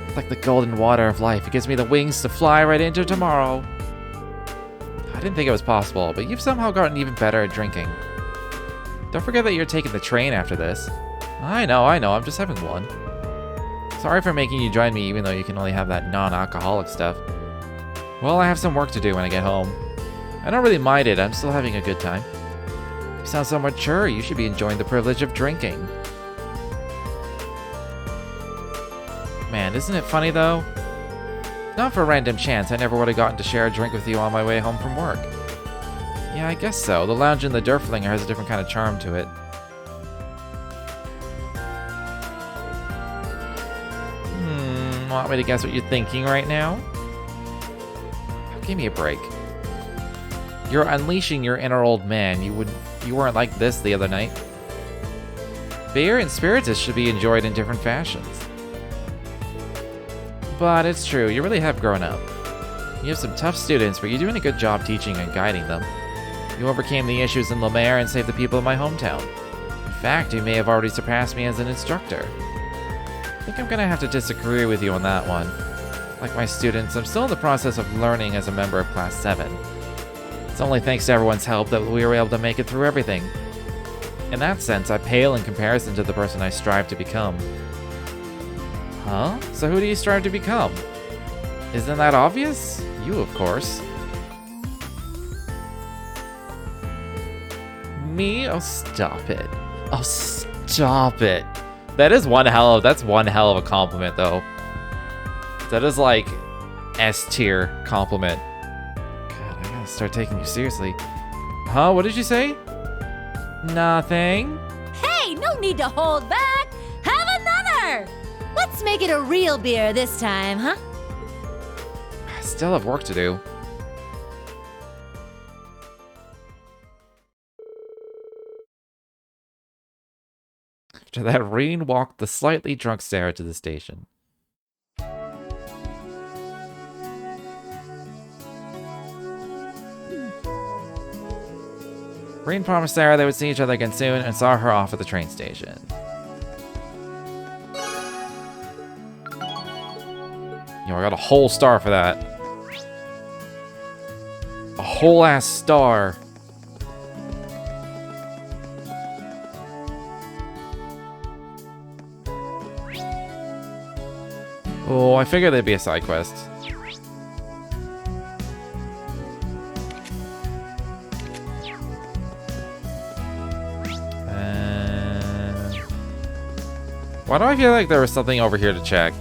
It's like the golden water of life. It gives me the wings to fly right into tomorrow. I didn't think it was possible, but you've somehow gotten even better at drinking. Don't forget that you're taking the train after this. I know, I'm just having one. Sorry for making you join me even though you can only have that non-alcoholic stuff. Well, I have some work to do when I get home. I don't really mind it, I'm still having a good time. You sound so mature, you should be enjoying the privilege of drinking. Man, isn't it funny though? Not for a random chance, I never would have gotten to share a drink with you on my way home from work. Yeah, I guess so. The lounge in the Durflinger has a different kind of charm to it. Want me to guess what you're thinking right now? Give me a break. You're unleashing your inner old man. You weren't like this the other night. Beer and spirits should be enjoyed in different fashions. But it's true, you really have grown up. You have some tough students, but you're doing a good job teaching and guiding them. You overcame the issues in Lemaire and saved the people of my hometown. In fact, you may have already surpassed me as an instructor. I think I'm gonna have to disagree with you on that one. Like my students, I'm still in the process of learning as a member of Class 7. It's only thanks to everyone's help that we were able to make it through everything. In that sense, I pale in comparison to the person I strive to become. Huh? So who do you strive to become? Isn't that obvious? You, of course. Me? Oh, stop it. Oh, stop it. That's one hell of a compliment, though. That is like S-tier compliment. God, I gotta start taking you seriously. Huh? What did you say? Nothing. Hey, no need to hold back. Have another. Let's make it a real beer this time, huh? I still have work to do. After that, Reen walked the slightly drunk Sarah to the station. Reen promised Sarah they would see each other again soon and saw her off at the train station. You know, I got a whole star for that. A whole ass star. Oh, I figured there'd be a side quest. Why do I feel like there was something over here to check?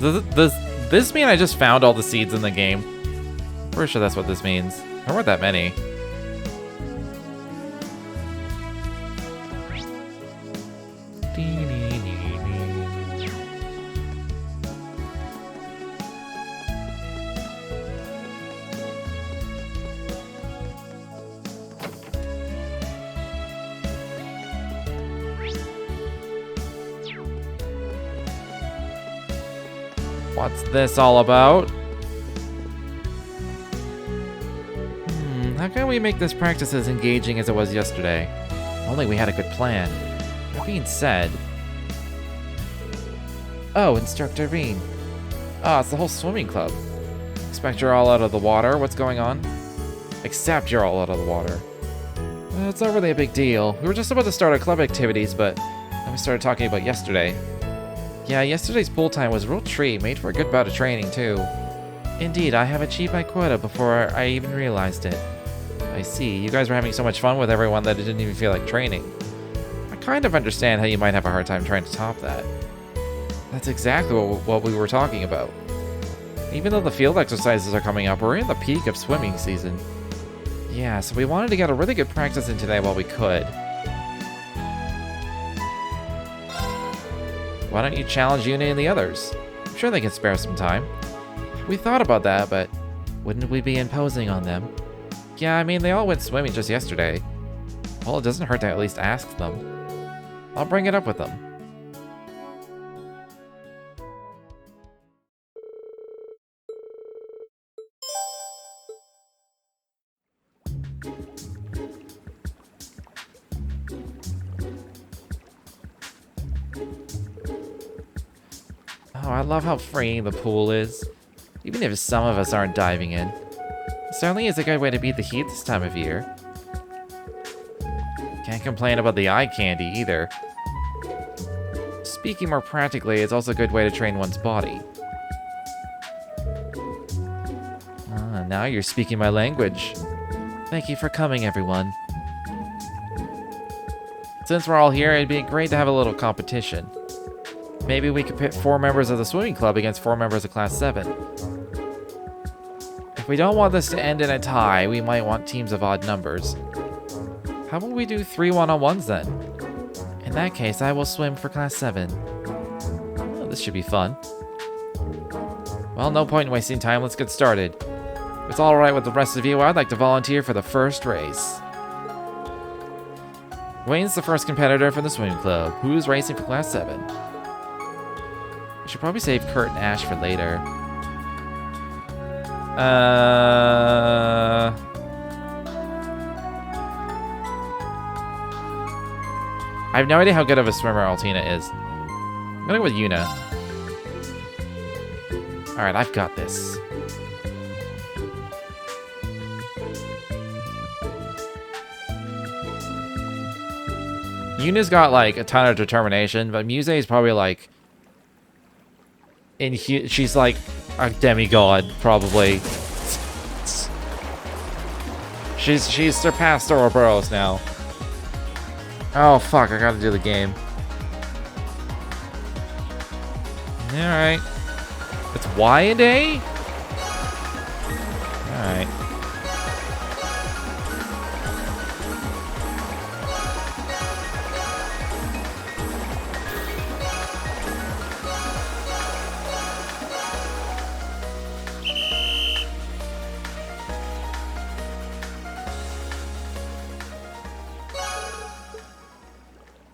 Does this mean I just found all the seeds in the game? I'm pretty sure that's what this means. There weren't that many. What's this all about? How can we make this practice as engaging as it was yesterday? Only we had a good plan. That being said... Oh, Instructor Reen. Ah, it's the whole swimming club. Expect you're all out of the water. What's going on? Except you're all out of the water. It's not really a big deal. We were just about to start our club activities, but then we started talking about yesterday. Yeah, yesterday's pool time was a real treat, made for a good bout of training, too. Indeed, I have achieved my quota before I even realized it. I see, you guys were having so much fun with everyone that it didn't even feel like training. I kind of understand how you might have a hard time trying to top that. That's exactly what we were talking about. Even though the field exercises are coming up, we're in the peak of swimming season. Yeah, so we wanted to get a really good practice in today while we could. Why don't you challenge Yuna and the others? I'm sure they can spare some time. We thought about that, but wouldn't we be imposing on them? Yeah, I mean, they all went swimming just yesterday. Well, it doesn't hurt to at least ask them. I'll bring it up with them. Oh, I love how freeing the pool is. Even if some of us aren't diving in. It certainly is a good way to beat the heat this time of year. Can't complain about the eye candy either. Speaking more practically, it's also a good way to train one's body. Ah, now you're speaking my language. Thank you for coming, everyone. Since we're all here, it'd be great to have a little competition. Maybe we could pit 4 members of the swimming club against 4 members of Class 7. If we don't want this to end in a tie, we might want teams of odd numbers. How about we do 3 one-on-ones then? In that case, I will swim for Class 7. Oh, this should be fun. Well, no point in wasting time, let's get started. If it's alright with the rest of you, I'd like to volunteer for the first race. Wayne's the first competitor for the swimming club. Who's racing for Class 7? I should probably save Kurt and Ash for later. I have no idea how good of a swimmer Altina is. I'm gonna go with Yuna. Alright, I've got this. Yuna's got like a ton of determination, but Muse is probably like she's like a demigod, probably. She's surpassed Ouroboros now. Oh fuck, I gotta do the game. Alright. It's Y and A? Alright.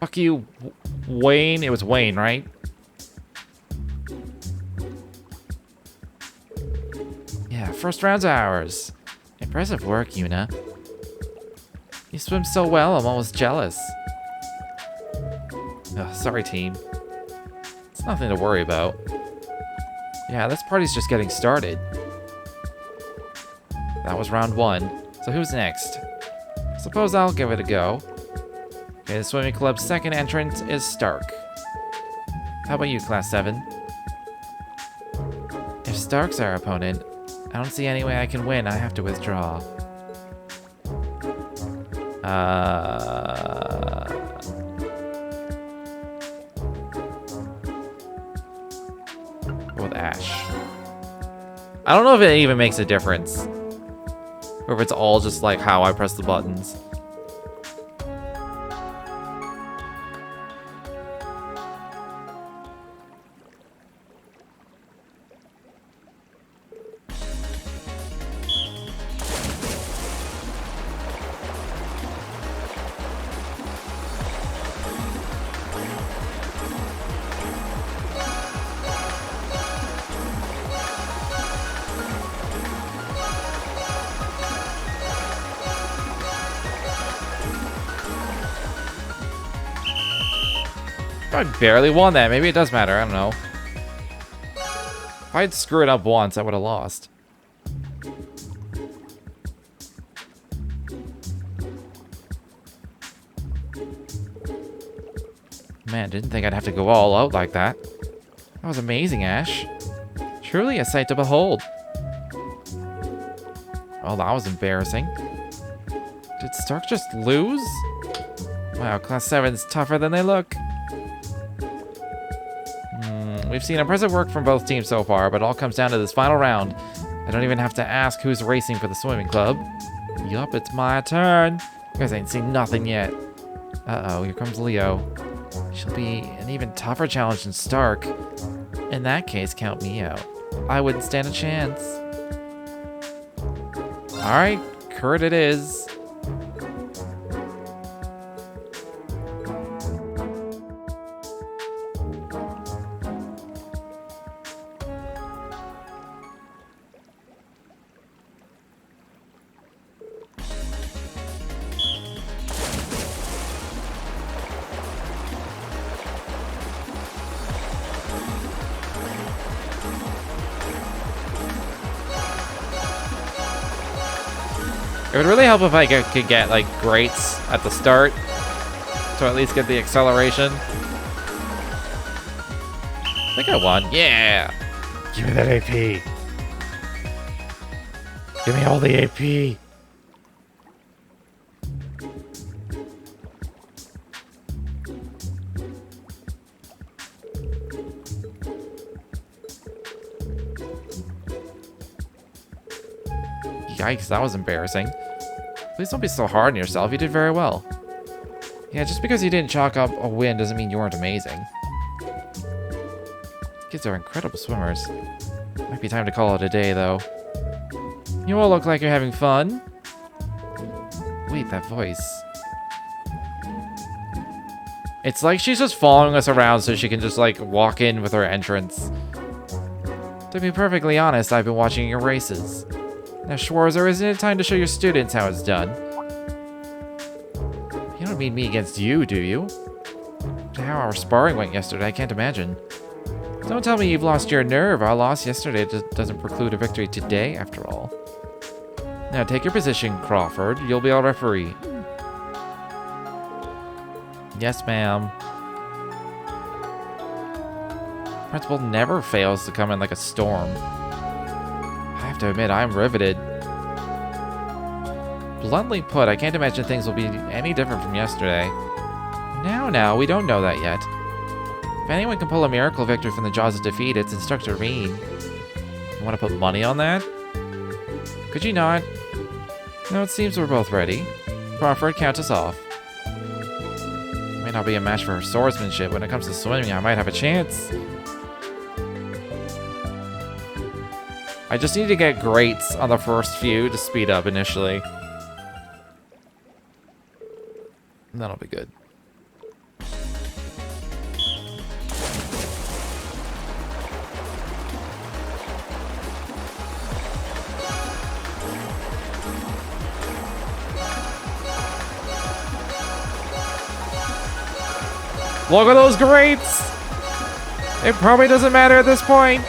Fuck you, Wayne. It was Wayne, right? Yeah, first round's ours. Impressive work, Yuna. You swim so well, I'm almost jealous. Ugh, sorry, team. It's nothing to worry about. Yeah, this party's just getting started. That was round 1. So who's next? Suppose I'll give it a go. Okay, the swimming club's second entrant is Stark. How about you, Class 7? If Stark's our opponent, I don't see any way I can win. I have to withdraw. With Ash. I don't know if it even makes a difference. Or if it's all just like how I press the buttons. I barely won that. Maybe it does matter. I don't know. If I'd screwed up once, I would have lost. Man, didn't think I'd have to go all out like that. That was amazing, Ash. Truly a sight to behold. Oh, that was embarrassing. Did Stark just lose? Wow, Class 7's tougher than they look. We've seen impressive work from both teams so far, but it all comes down to this final round. I don't even have to ask who's racing for the swimming club. Yup, it's my turn. You guys ain't seen nothing yet. Uh-oh, here comes Leo. She'll be an even tougher challenge than Stark. In that case, count me out. I wouldn't stand a chance. Alright, Kurt it is. It would really help if I could get, like, greats at the start. To at least get the acceleration. I think I won. Yeah! Give me that AP. Give me all the AP. Yikes, that was embarrassing. Please don't be so hard on yourself. You did very well. Yeah, just because you didn't chalk up a win doesn't mean you weren't amazing. Kids are incredible swimmers. Might be time to call it a day, though. You all look like you're having fun. Wait, that voice. It's like she's just following us around so she can just, like, walk in with her entrance. To be perfectly honest, I've been watching your races. Now, Schwarzer, isn't it time to show your students how it's done? You don't mean me against you, do you? After how our sparring went yesterday, I can't imagine. Don't tell me you've lost your nerve. Our loss yesterday doesn't preclude a victory today, after all. Now, take your position, Crawford. You'll be our referee. Yes, ma'am. Principal never fails to come in like a storm. I have to admit, I'm riveted. Bluntly put, I can't imagine things will be any different from yesterday. Now, we don't know that yet. If anyone can pull a miracle victory from the jaws of defeat, it's Instructor Reen. You want to put money on that? Could you not? No, it seems we're both ready. Crawford, count us off. It may not be a match for her swordsmanship. When it comes to swimming, I might have a chance. I just need to get greats on the first few to speed up initially. That'll be good. Look at those greats! It probably doesn't matter at this point.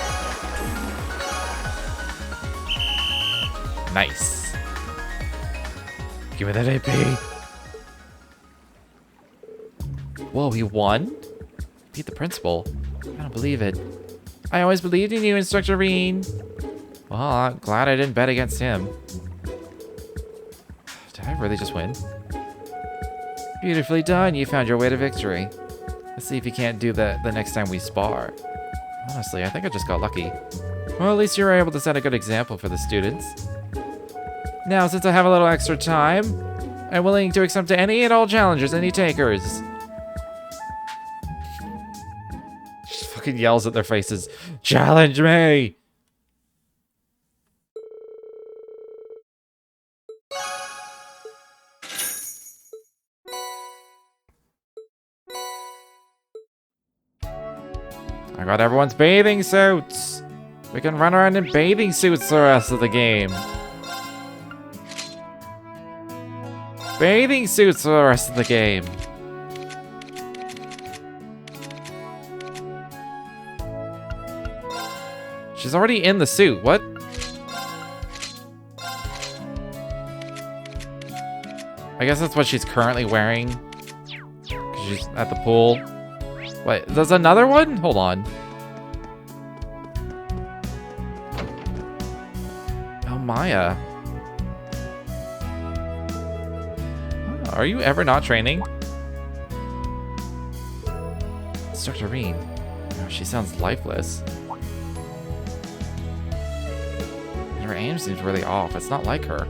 Nice. Give me that AP. Whoa, he won? Beat the principal. I don't believe it. I always believed in you, Instructor Reen. Well, I'm glad I didn't bet against him. Did I really just win? Beautifully done. You found your way to victory. Let's see if you can't do that the next time we spar. Honestly, I think I just got lucky. Well, at least you were able to set a good example for the students. Now, since I have a little extra time, I'm willing to accept any and all challenges, any takers. She fucking yells at their faces. Challenge me! I got everyone's bathing suits. We can run around in bathing suits the rest of the game. Bathing suits for the rest of the game. She's already in the suit. What? I guess that's what she's currently wearing. 'Cause she's at the pool. Wait, there's another one? Hold on. Oh, Maya. Oh, are you ever not training? Instructor Reen. Oh, she sounds lifeless. And her aim seems really off. It's not like her.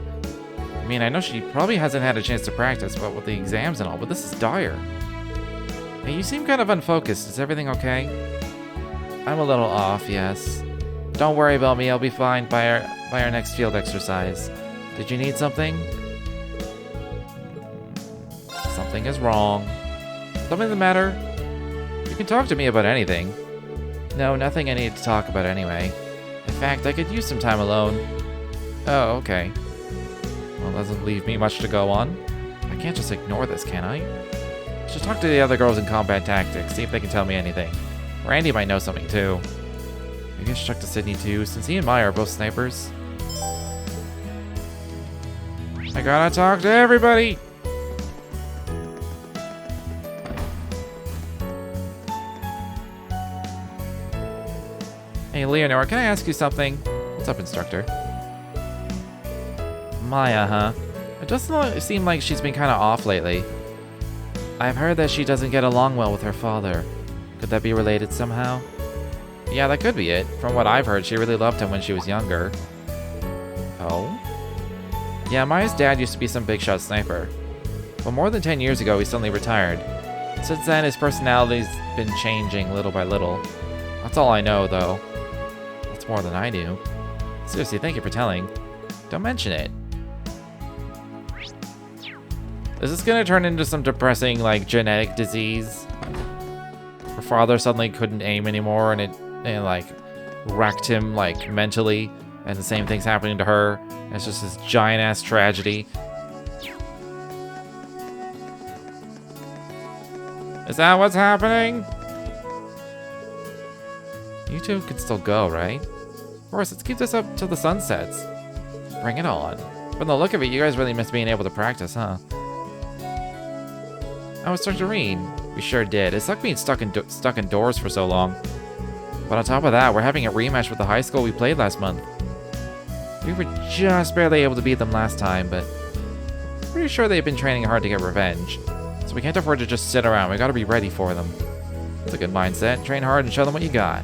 I mean, I know she probably hasn't had a chance to practice, but with the exams and all, but this is dire. Hey, you seem kind of unfocused. Is everything okay? I'm a little off, yes. Don't worry about me, I'll be fine by our next field exercise. Did you need something? Something is wrong. Something the matter? You can talk to me about anything. No, nothing I need to talk about anyway. In fact, I could use some time alone. Oh, okay. Well, doesn't leave me much to go on. I can't just ignore this, can I? Should talk to the other girls in combat tactics, see if they can tell me anything. Randy might know something too. Maybe I should talk to Sydney too, since he and Maya are both snipers. I gotta talk to everybody! Hey, Leonora, can I ask you something? What's up, instructor? Maya, huh? It doesn't seem like she's been kind of off lately. I've heard that she doesn't get along well with her father. Could that be related somehow? Yeah, that could be it. From what I've heard, she really loved him when she was younger. Oh? Yeah, Maya's dad used to be some big shot sniper. But more than 10 years ago, he suddenly retired. Since then, his personality's been changing little by little. That's all I know, though. That's more than I do. Seriously, thank you for telling. Don't mention it. Is this gonna turn into some depressing, like, genetic disease? Her father suddenly couldn't aim anymore and it like, wrecked him, like, mentally. And the same thing's happening to her. And it's just this giant-ass tragedy. Is that what's happening? You two can still go, right? Of course, let's keep this up till the sun sets. Bring it on. From the look of it, you guys really miss being able to practice, huh? I was Dr. Reen. We sure did. It sucked being stuck indoors for so long. But on top of that, we're having a rematch with the high school we played last month. We were just barely able to beat them last time, but pretty sure they've been training hard to get revenge. So we can't afford to just sit around. We gotta be ready for them. It's a good mindset. Train hard and show them what you got.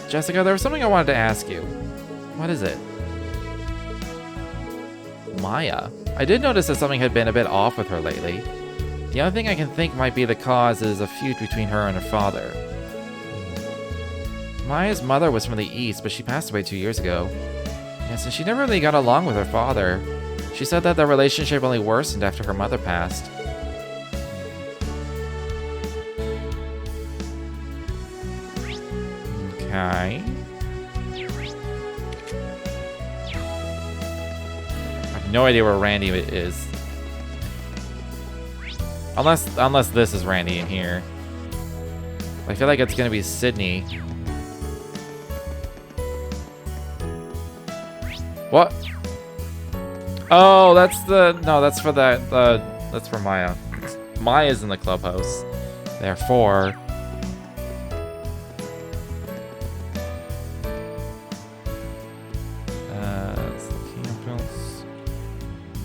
Jessica, there was something I wanted to ask you. What is it? Maya. I did notice that something had been a bit off with her lately. The only thing I can think might be the cause is a feud between her and her father. Maya's mother was from the East, but she passed away 2 years ago. Yeah, so she never really got along with her father. She said that the relationship only worsened after her mother passed. Okay. I have no idea where Randy is. Unless this is Randy in here. I feel like it's gonna be Sydney. What? Oh, that's that's for that's for Maya. Maya's in the clubhouse. Therefore,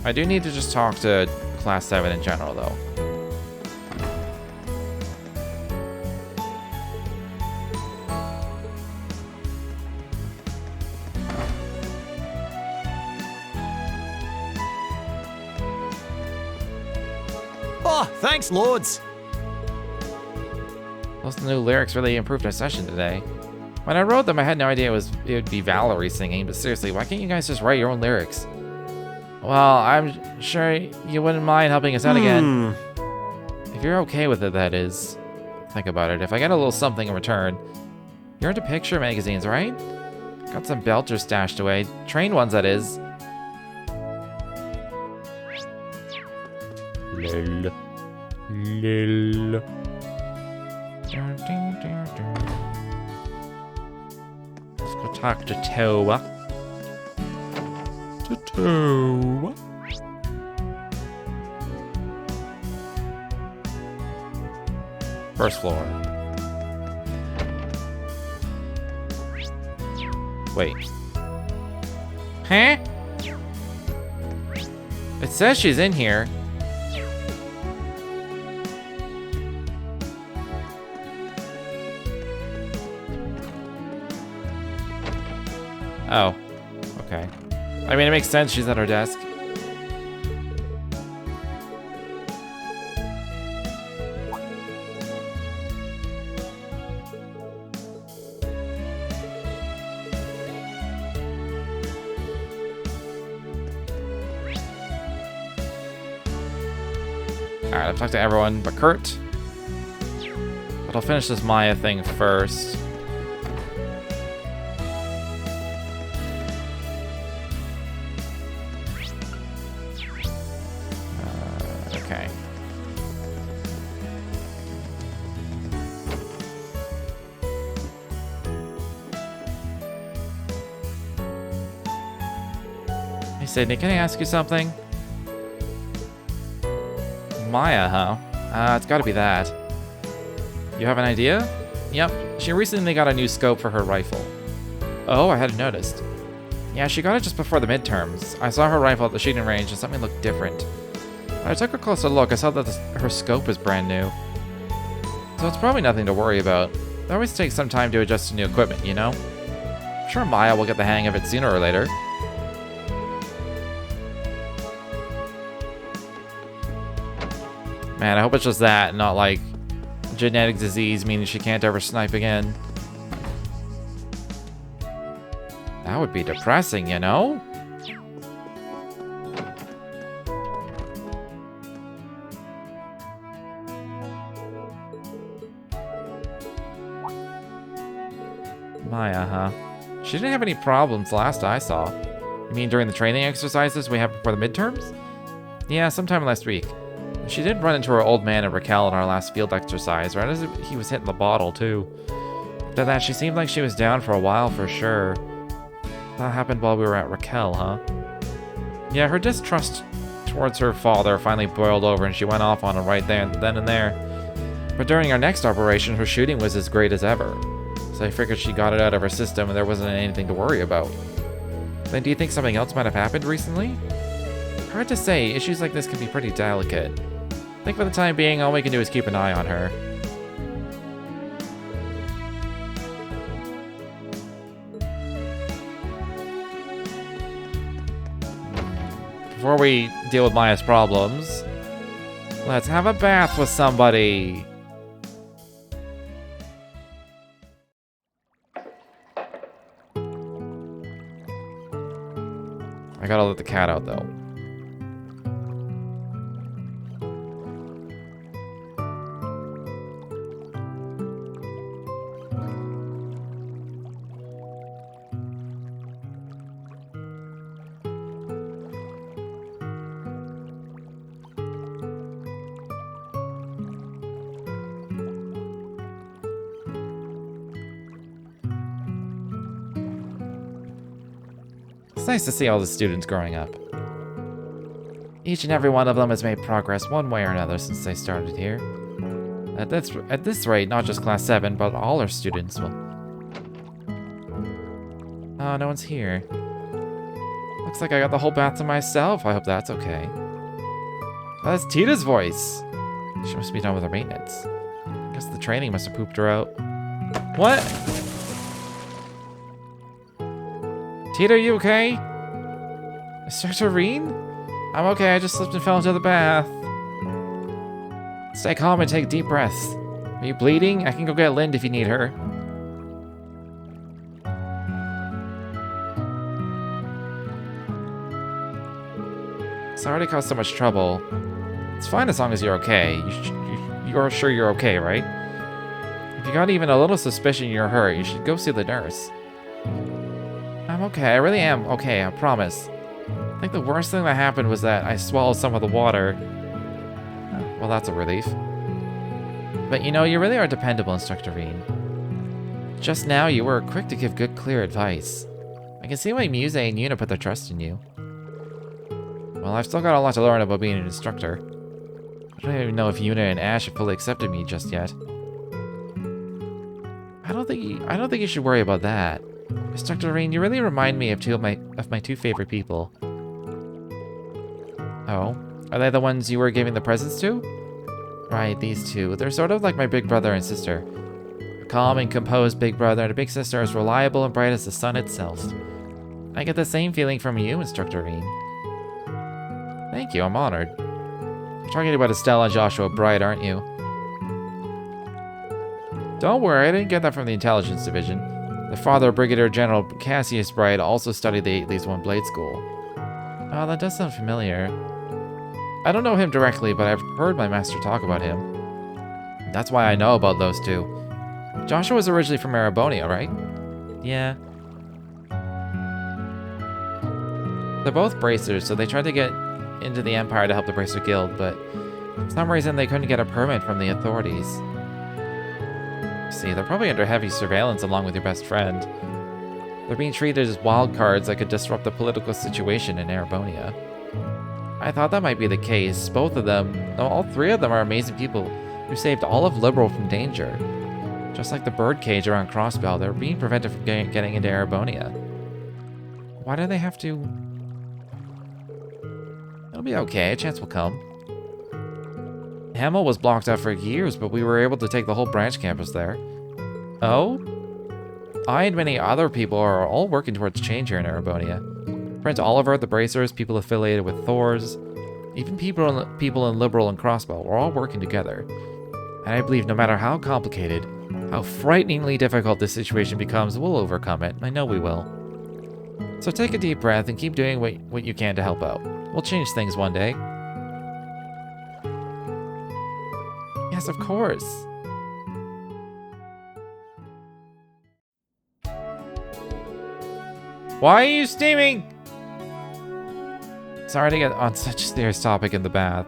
I do need to just talk to Class 7 in general, though. Oh, thanks, Lords! Those new lyrics really improved our session today. When I wrote them, I had no idea it would be Valerie singing, but seriously, why can't you guys just write your own lyrics? Well, I'm sure you wouldn't mind helping us out again. If you're okay with it, that is. Think about it. If I get a little something in return. You're into picture magazines, right? Got some belters stashed away. Trained ones, that is. Lol. Lol. Let's go talk to Toa. Toa. First floor. Wait. Huh? It says she's in here. Oh. Okay. I mean, it makes sense. She's at her desk. Alright, I've talked to everyone but Kurt. But I'll finish this Maya thing first. Okay. Hey Sydney, can I ask you something? Maya, huh? It's gotta be that. You have an idea? Yep, she recently got a new scope for her rifle. Oh, I hadn't noticed. Yeah, she got it just before the midterms. I saw her rifle at the shooting range and something looked different. When I took a closer look, I saw that her scope was brand new. So it's probably nothing to worry about. It always takes some time to adjust to new equipment, you know? I'm sure Maya will get the hang of it sooner or later. Man, I hope it's just that, not like genetic disease meaning she can't ever snipe again. That would be depressing, you know? Maya, huh? She didn't have any problems last I saw. You mean during the training exercises we had before the midterms? Yeah, sometime last week. She did run into her old man and Raquel in our last field exercise, right as he was hitting the bottle, too. After that, she seemed like she was down for a while for sure. That happened while we were at Raquel, huh? Yeah, her distrust towards her father finally boiled over and she went off on him right then and there. But during our next operation, her shooting was as great as ever. So I figured she got it out of her system and there wasn't anything to worry about. Then do you think something else might have happened recently? Hard to say, issues like this can be pretty delicate. I think for the time being, all we can do is keep an eye on her. Before we deal with Maya's problems, let's have a bath with somebody. I gotta let the cat out, though. It's nice to see all the students growing up. Each and every one of them has made progress one way or another since they started here. At this rate, not just Class 7, but all our students will... Oh, no one's here. Looks like I got the whole bath to myself. I hope that's okay. Oh, that's Tita's voice. She must be done with her maintenance. I guess the training must have pooped her out. What? Tita, are you okay? Instructor Reen? I'm okay, I just slipped and fell into the bath. Stay calm and take deep breaths. Are you bleeding? I can go get Lind if you need her. Sorry to cause so much trouble. It's fine as long as you're okay. You're sure you're okay, right? If you got even a little suspicion you're hurt, you should go see the nurse. I'm okay, I really am okay, I promise. I think the worst thing that happened was that I swallowed some of the water. Well, that's a relief. But you know, you really are dependable, Instructor Reen. Just now, you were quick to give good, clear advice. I can see why Muse and Yuna put their trust in you. Well, I've still got a lot to learn about being an instructor. I don't even know if Yuna and Ash have fully accepted me just yet. I don't think you should worry about that. Instructor Reen, you really remind me of my two favorite people. Oh, are they the ones you were giving the presents to? Right, these two. They're sort of like my big brother and sister. A calm and composed big brother and a big sister as reliable and bright as the sun itself. I get the same feeling from you, Instructor Rean. Thank you, I'm honored. You're talking about Estelle and Joshua Bright, aren't you? Don't worry, I didn't get that from the Intelligence Division. The father of Brigadier General Cassius Bright also studied the 8-1 Blade School. Oh, that does sound familiar. I don't know him directly, but I've heard my master talk about him. That's why I know about those two. Joshua was originally from Erebonia, right? Yeah. They're both bracers, so they tried to get into the Empire to help the Bracer Guild, but for some reason they couldn't get a permit from the authorities. See, they're probably under heavy surveillance along with your best friend. They're being treated as wild cards that could disrupt the political situation in Erebonia. I thought that might be the case. Both of them, no, all three of them are amazing people who saved all of Liberal from danger. Just like the birdcage around Crossbell, they're being prevented from getting into Erebonia. Why do they have to... It'll be okay, a chance will come. Hamel was blocked out for years, but we were able to take the whole branch campus there. Oh? I and many other people are all working towards change here in Erebonia. Prince Oliver, the Bracers, people affiliated with Thor's, even people in Liberal and Crossbow, we're all working together. And I believe no matter how complicated, how frighteningly difficult this situation becomes, we'll overcome it. I know we will. So take a deep breath and keep doing what you can to help out. We'll change things one day. Yes, of course. Why are you steaming? Sorry to get on such a serious topic in the bath.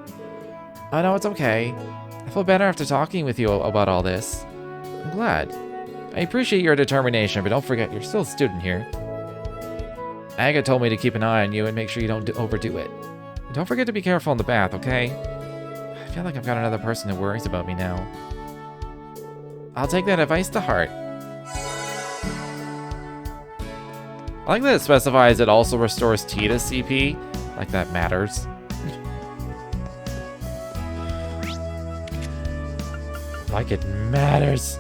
Oh no, it's okay. I feel better after talking with you about all this. I'm glad. I appreciate your determination, but don't forget you're still a student here. Aga told me to keep an eye on you and make sure you don't overdo it. And don't forget to be careful in the bath, okay? I feel like I've got another person who worries about me now. I'll take that advice to heart. I like that it specifies it also restores T to CP. Like that matters. Like it matters.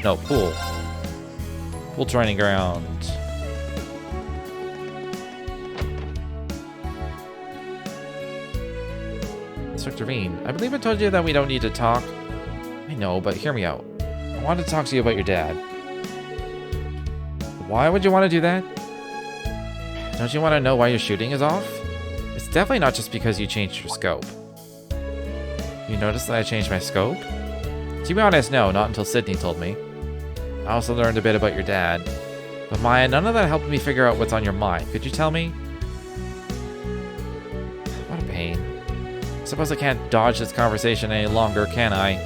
No, pool. Pool training ground. Instructor Rean, I believe I told you that we don't need to talk. I know, but hear me out. I wanted to talk to you about your dad. Why would you want to do that? Don't you want to know why your shooting is off? It's definitely not just because you changed your scope. You noticed that I changed my scope? To be honest, no, not until Sydney told me. I also learned a bit about your dad. But Maya, none of that helped me figure out what's on your mind. Could you tell me? What a pain. Suppose I can't dodge this conversation any longer, can I?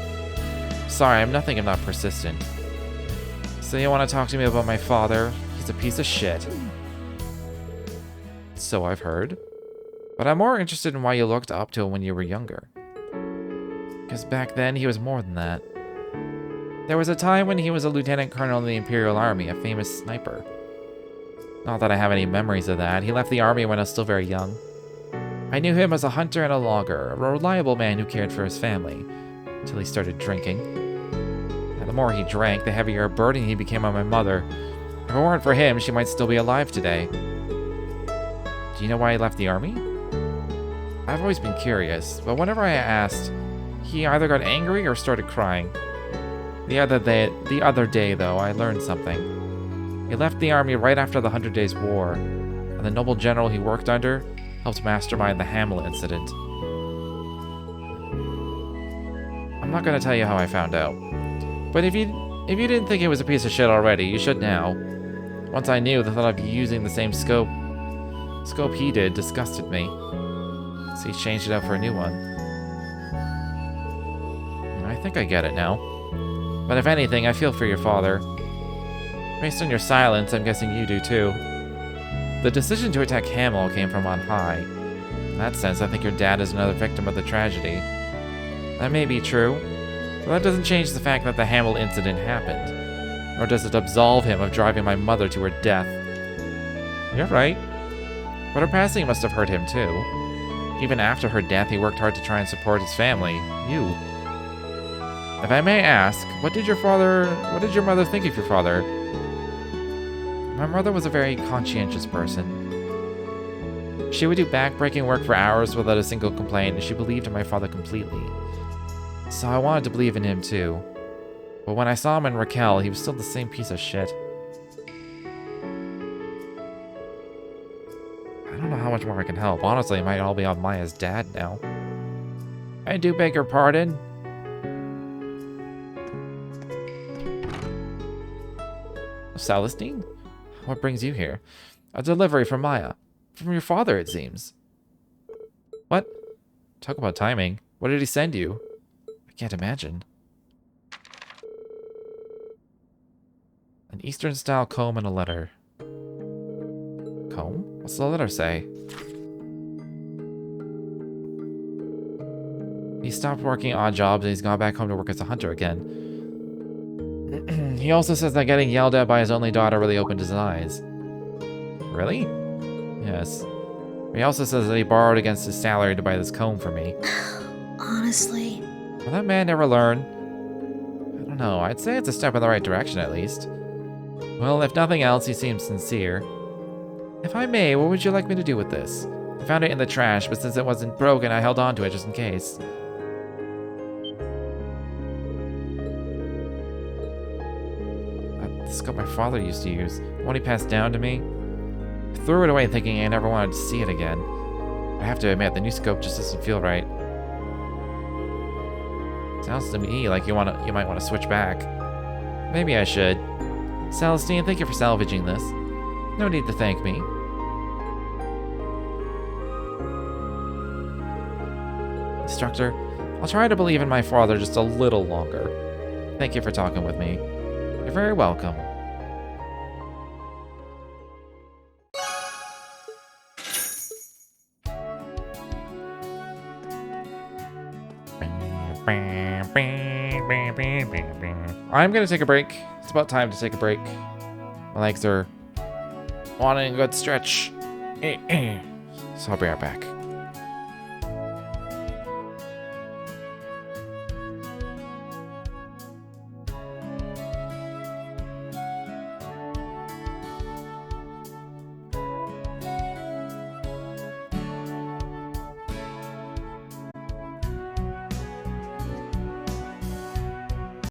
Sorry, I'm nothing if not persistent. So you want to talk to me about my father? He's a piece of shit. So I've heard. But I'm more interested in why you looked up to him when you were younger. Because back then, he was more than that. There was a time when he was a lieutenant colonel in the Imperial Army, a famous sniper. Not that I have any memories of that. He left the army when I was still very young. I knew him as a hunter and a logger, a reliable man who cared for his family, until he started drinking. And the more he drank, the heavier a burden he became on my mother. If it weren't for him, she might still be alive today. Do you know why he left the army? I've always been curious, but whenever I asked, he either got angry or started crying. The other day, though, I learned something. He left the army right after the 100 Days War, and the noble general he worked under helped mastermind the Hamel incident. I'm not going to tell you how I found out, but if you didn't think it was a piece of shit already, you should now. Once I knew, the thought of using the same scope he did disgusted me, so he changed it out for a new one. I think I get it now. But if anything, I feel for your father. Based on your silence, I'm guessing you do too. The decision to attack Hamel came from on high. In that sense, I think your dad is another victim of the tragedy. That may be true, but that doesn't change the fact that the Hamel incident happened. Nor does it absolve him of driving my mother to her death. You're right. But her passing must have hurt him too. Even after her death, he worked hard to try and support his family. You. If I may ask, what did your mother think of your father? My mother was a very conscientious person. She would do back-breaking work for hours without a single complaint, and she believed in my father completely. So I wanted to believe in him too. But when I saw him in Raquel, he was still the same piece of shit. I don't know how much more I can help. Honestly, it might all be on Maya's dad now. I do beg your pardon. Celestine? What brings you here? A delivery from Maya. From your father, it seems. What? Talk about timing. What did he send you? I can't imagine. An Eastern-style comb and a letter. Comb? What's the letter say? He stopped working odd jobs and he's gone back home to work as a hunter again. He also says that getting yelled at by his only daughter really opened his eyes. Really? Yes. He also says that he borrowed against his salary to buy this comb for me. Honestly. Will that man never learn? I don't know. I'd say it's a step in the right direction at least. Well, if nothing else, he seems sincere. If I may, what would you like me to do with this? I found it in the trash, but since it wasn't broken, I held on to it just in case. This is what my father used to use. The one he passed down to me. I threw it away thinking I never wanted to see it again. I have to admit, the new scope just doesn't feel right. Sounds to me like you might want to switch back. Maybe I should. Celestine, thank you for salvaging this. No need to thank me. Instructor, I'll try to believe in my father just a little longer. Thank you for talking with me. You're very welcome. I'm gonna take a break. It's about time to take a break. My legs are wanting a good stretch. So I'll be right back.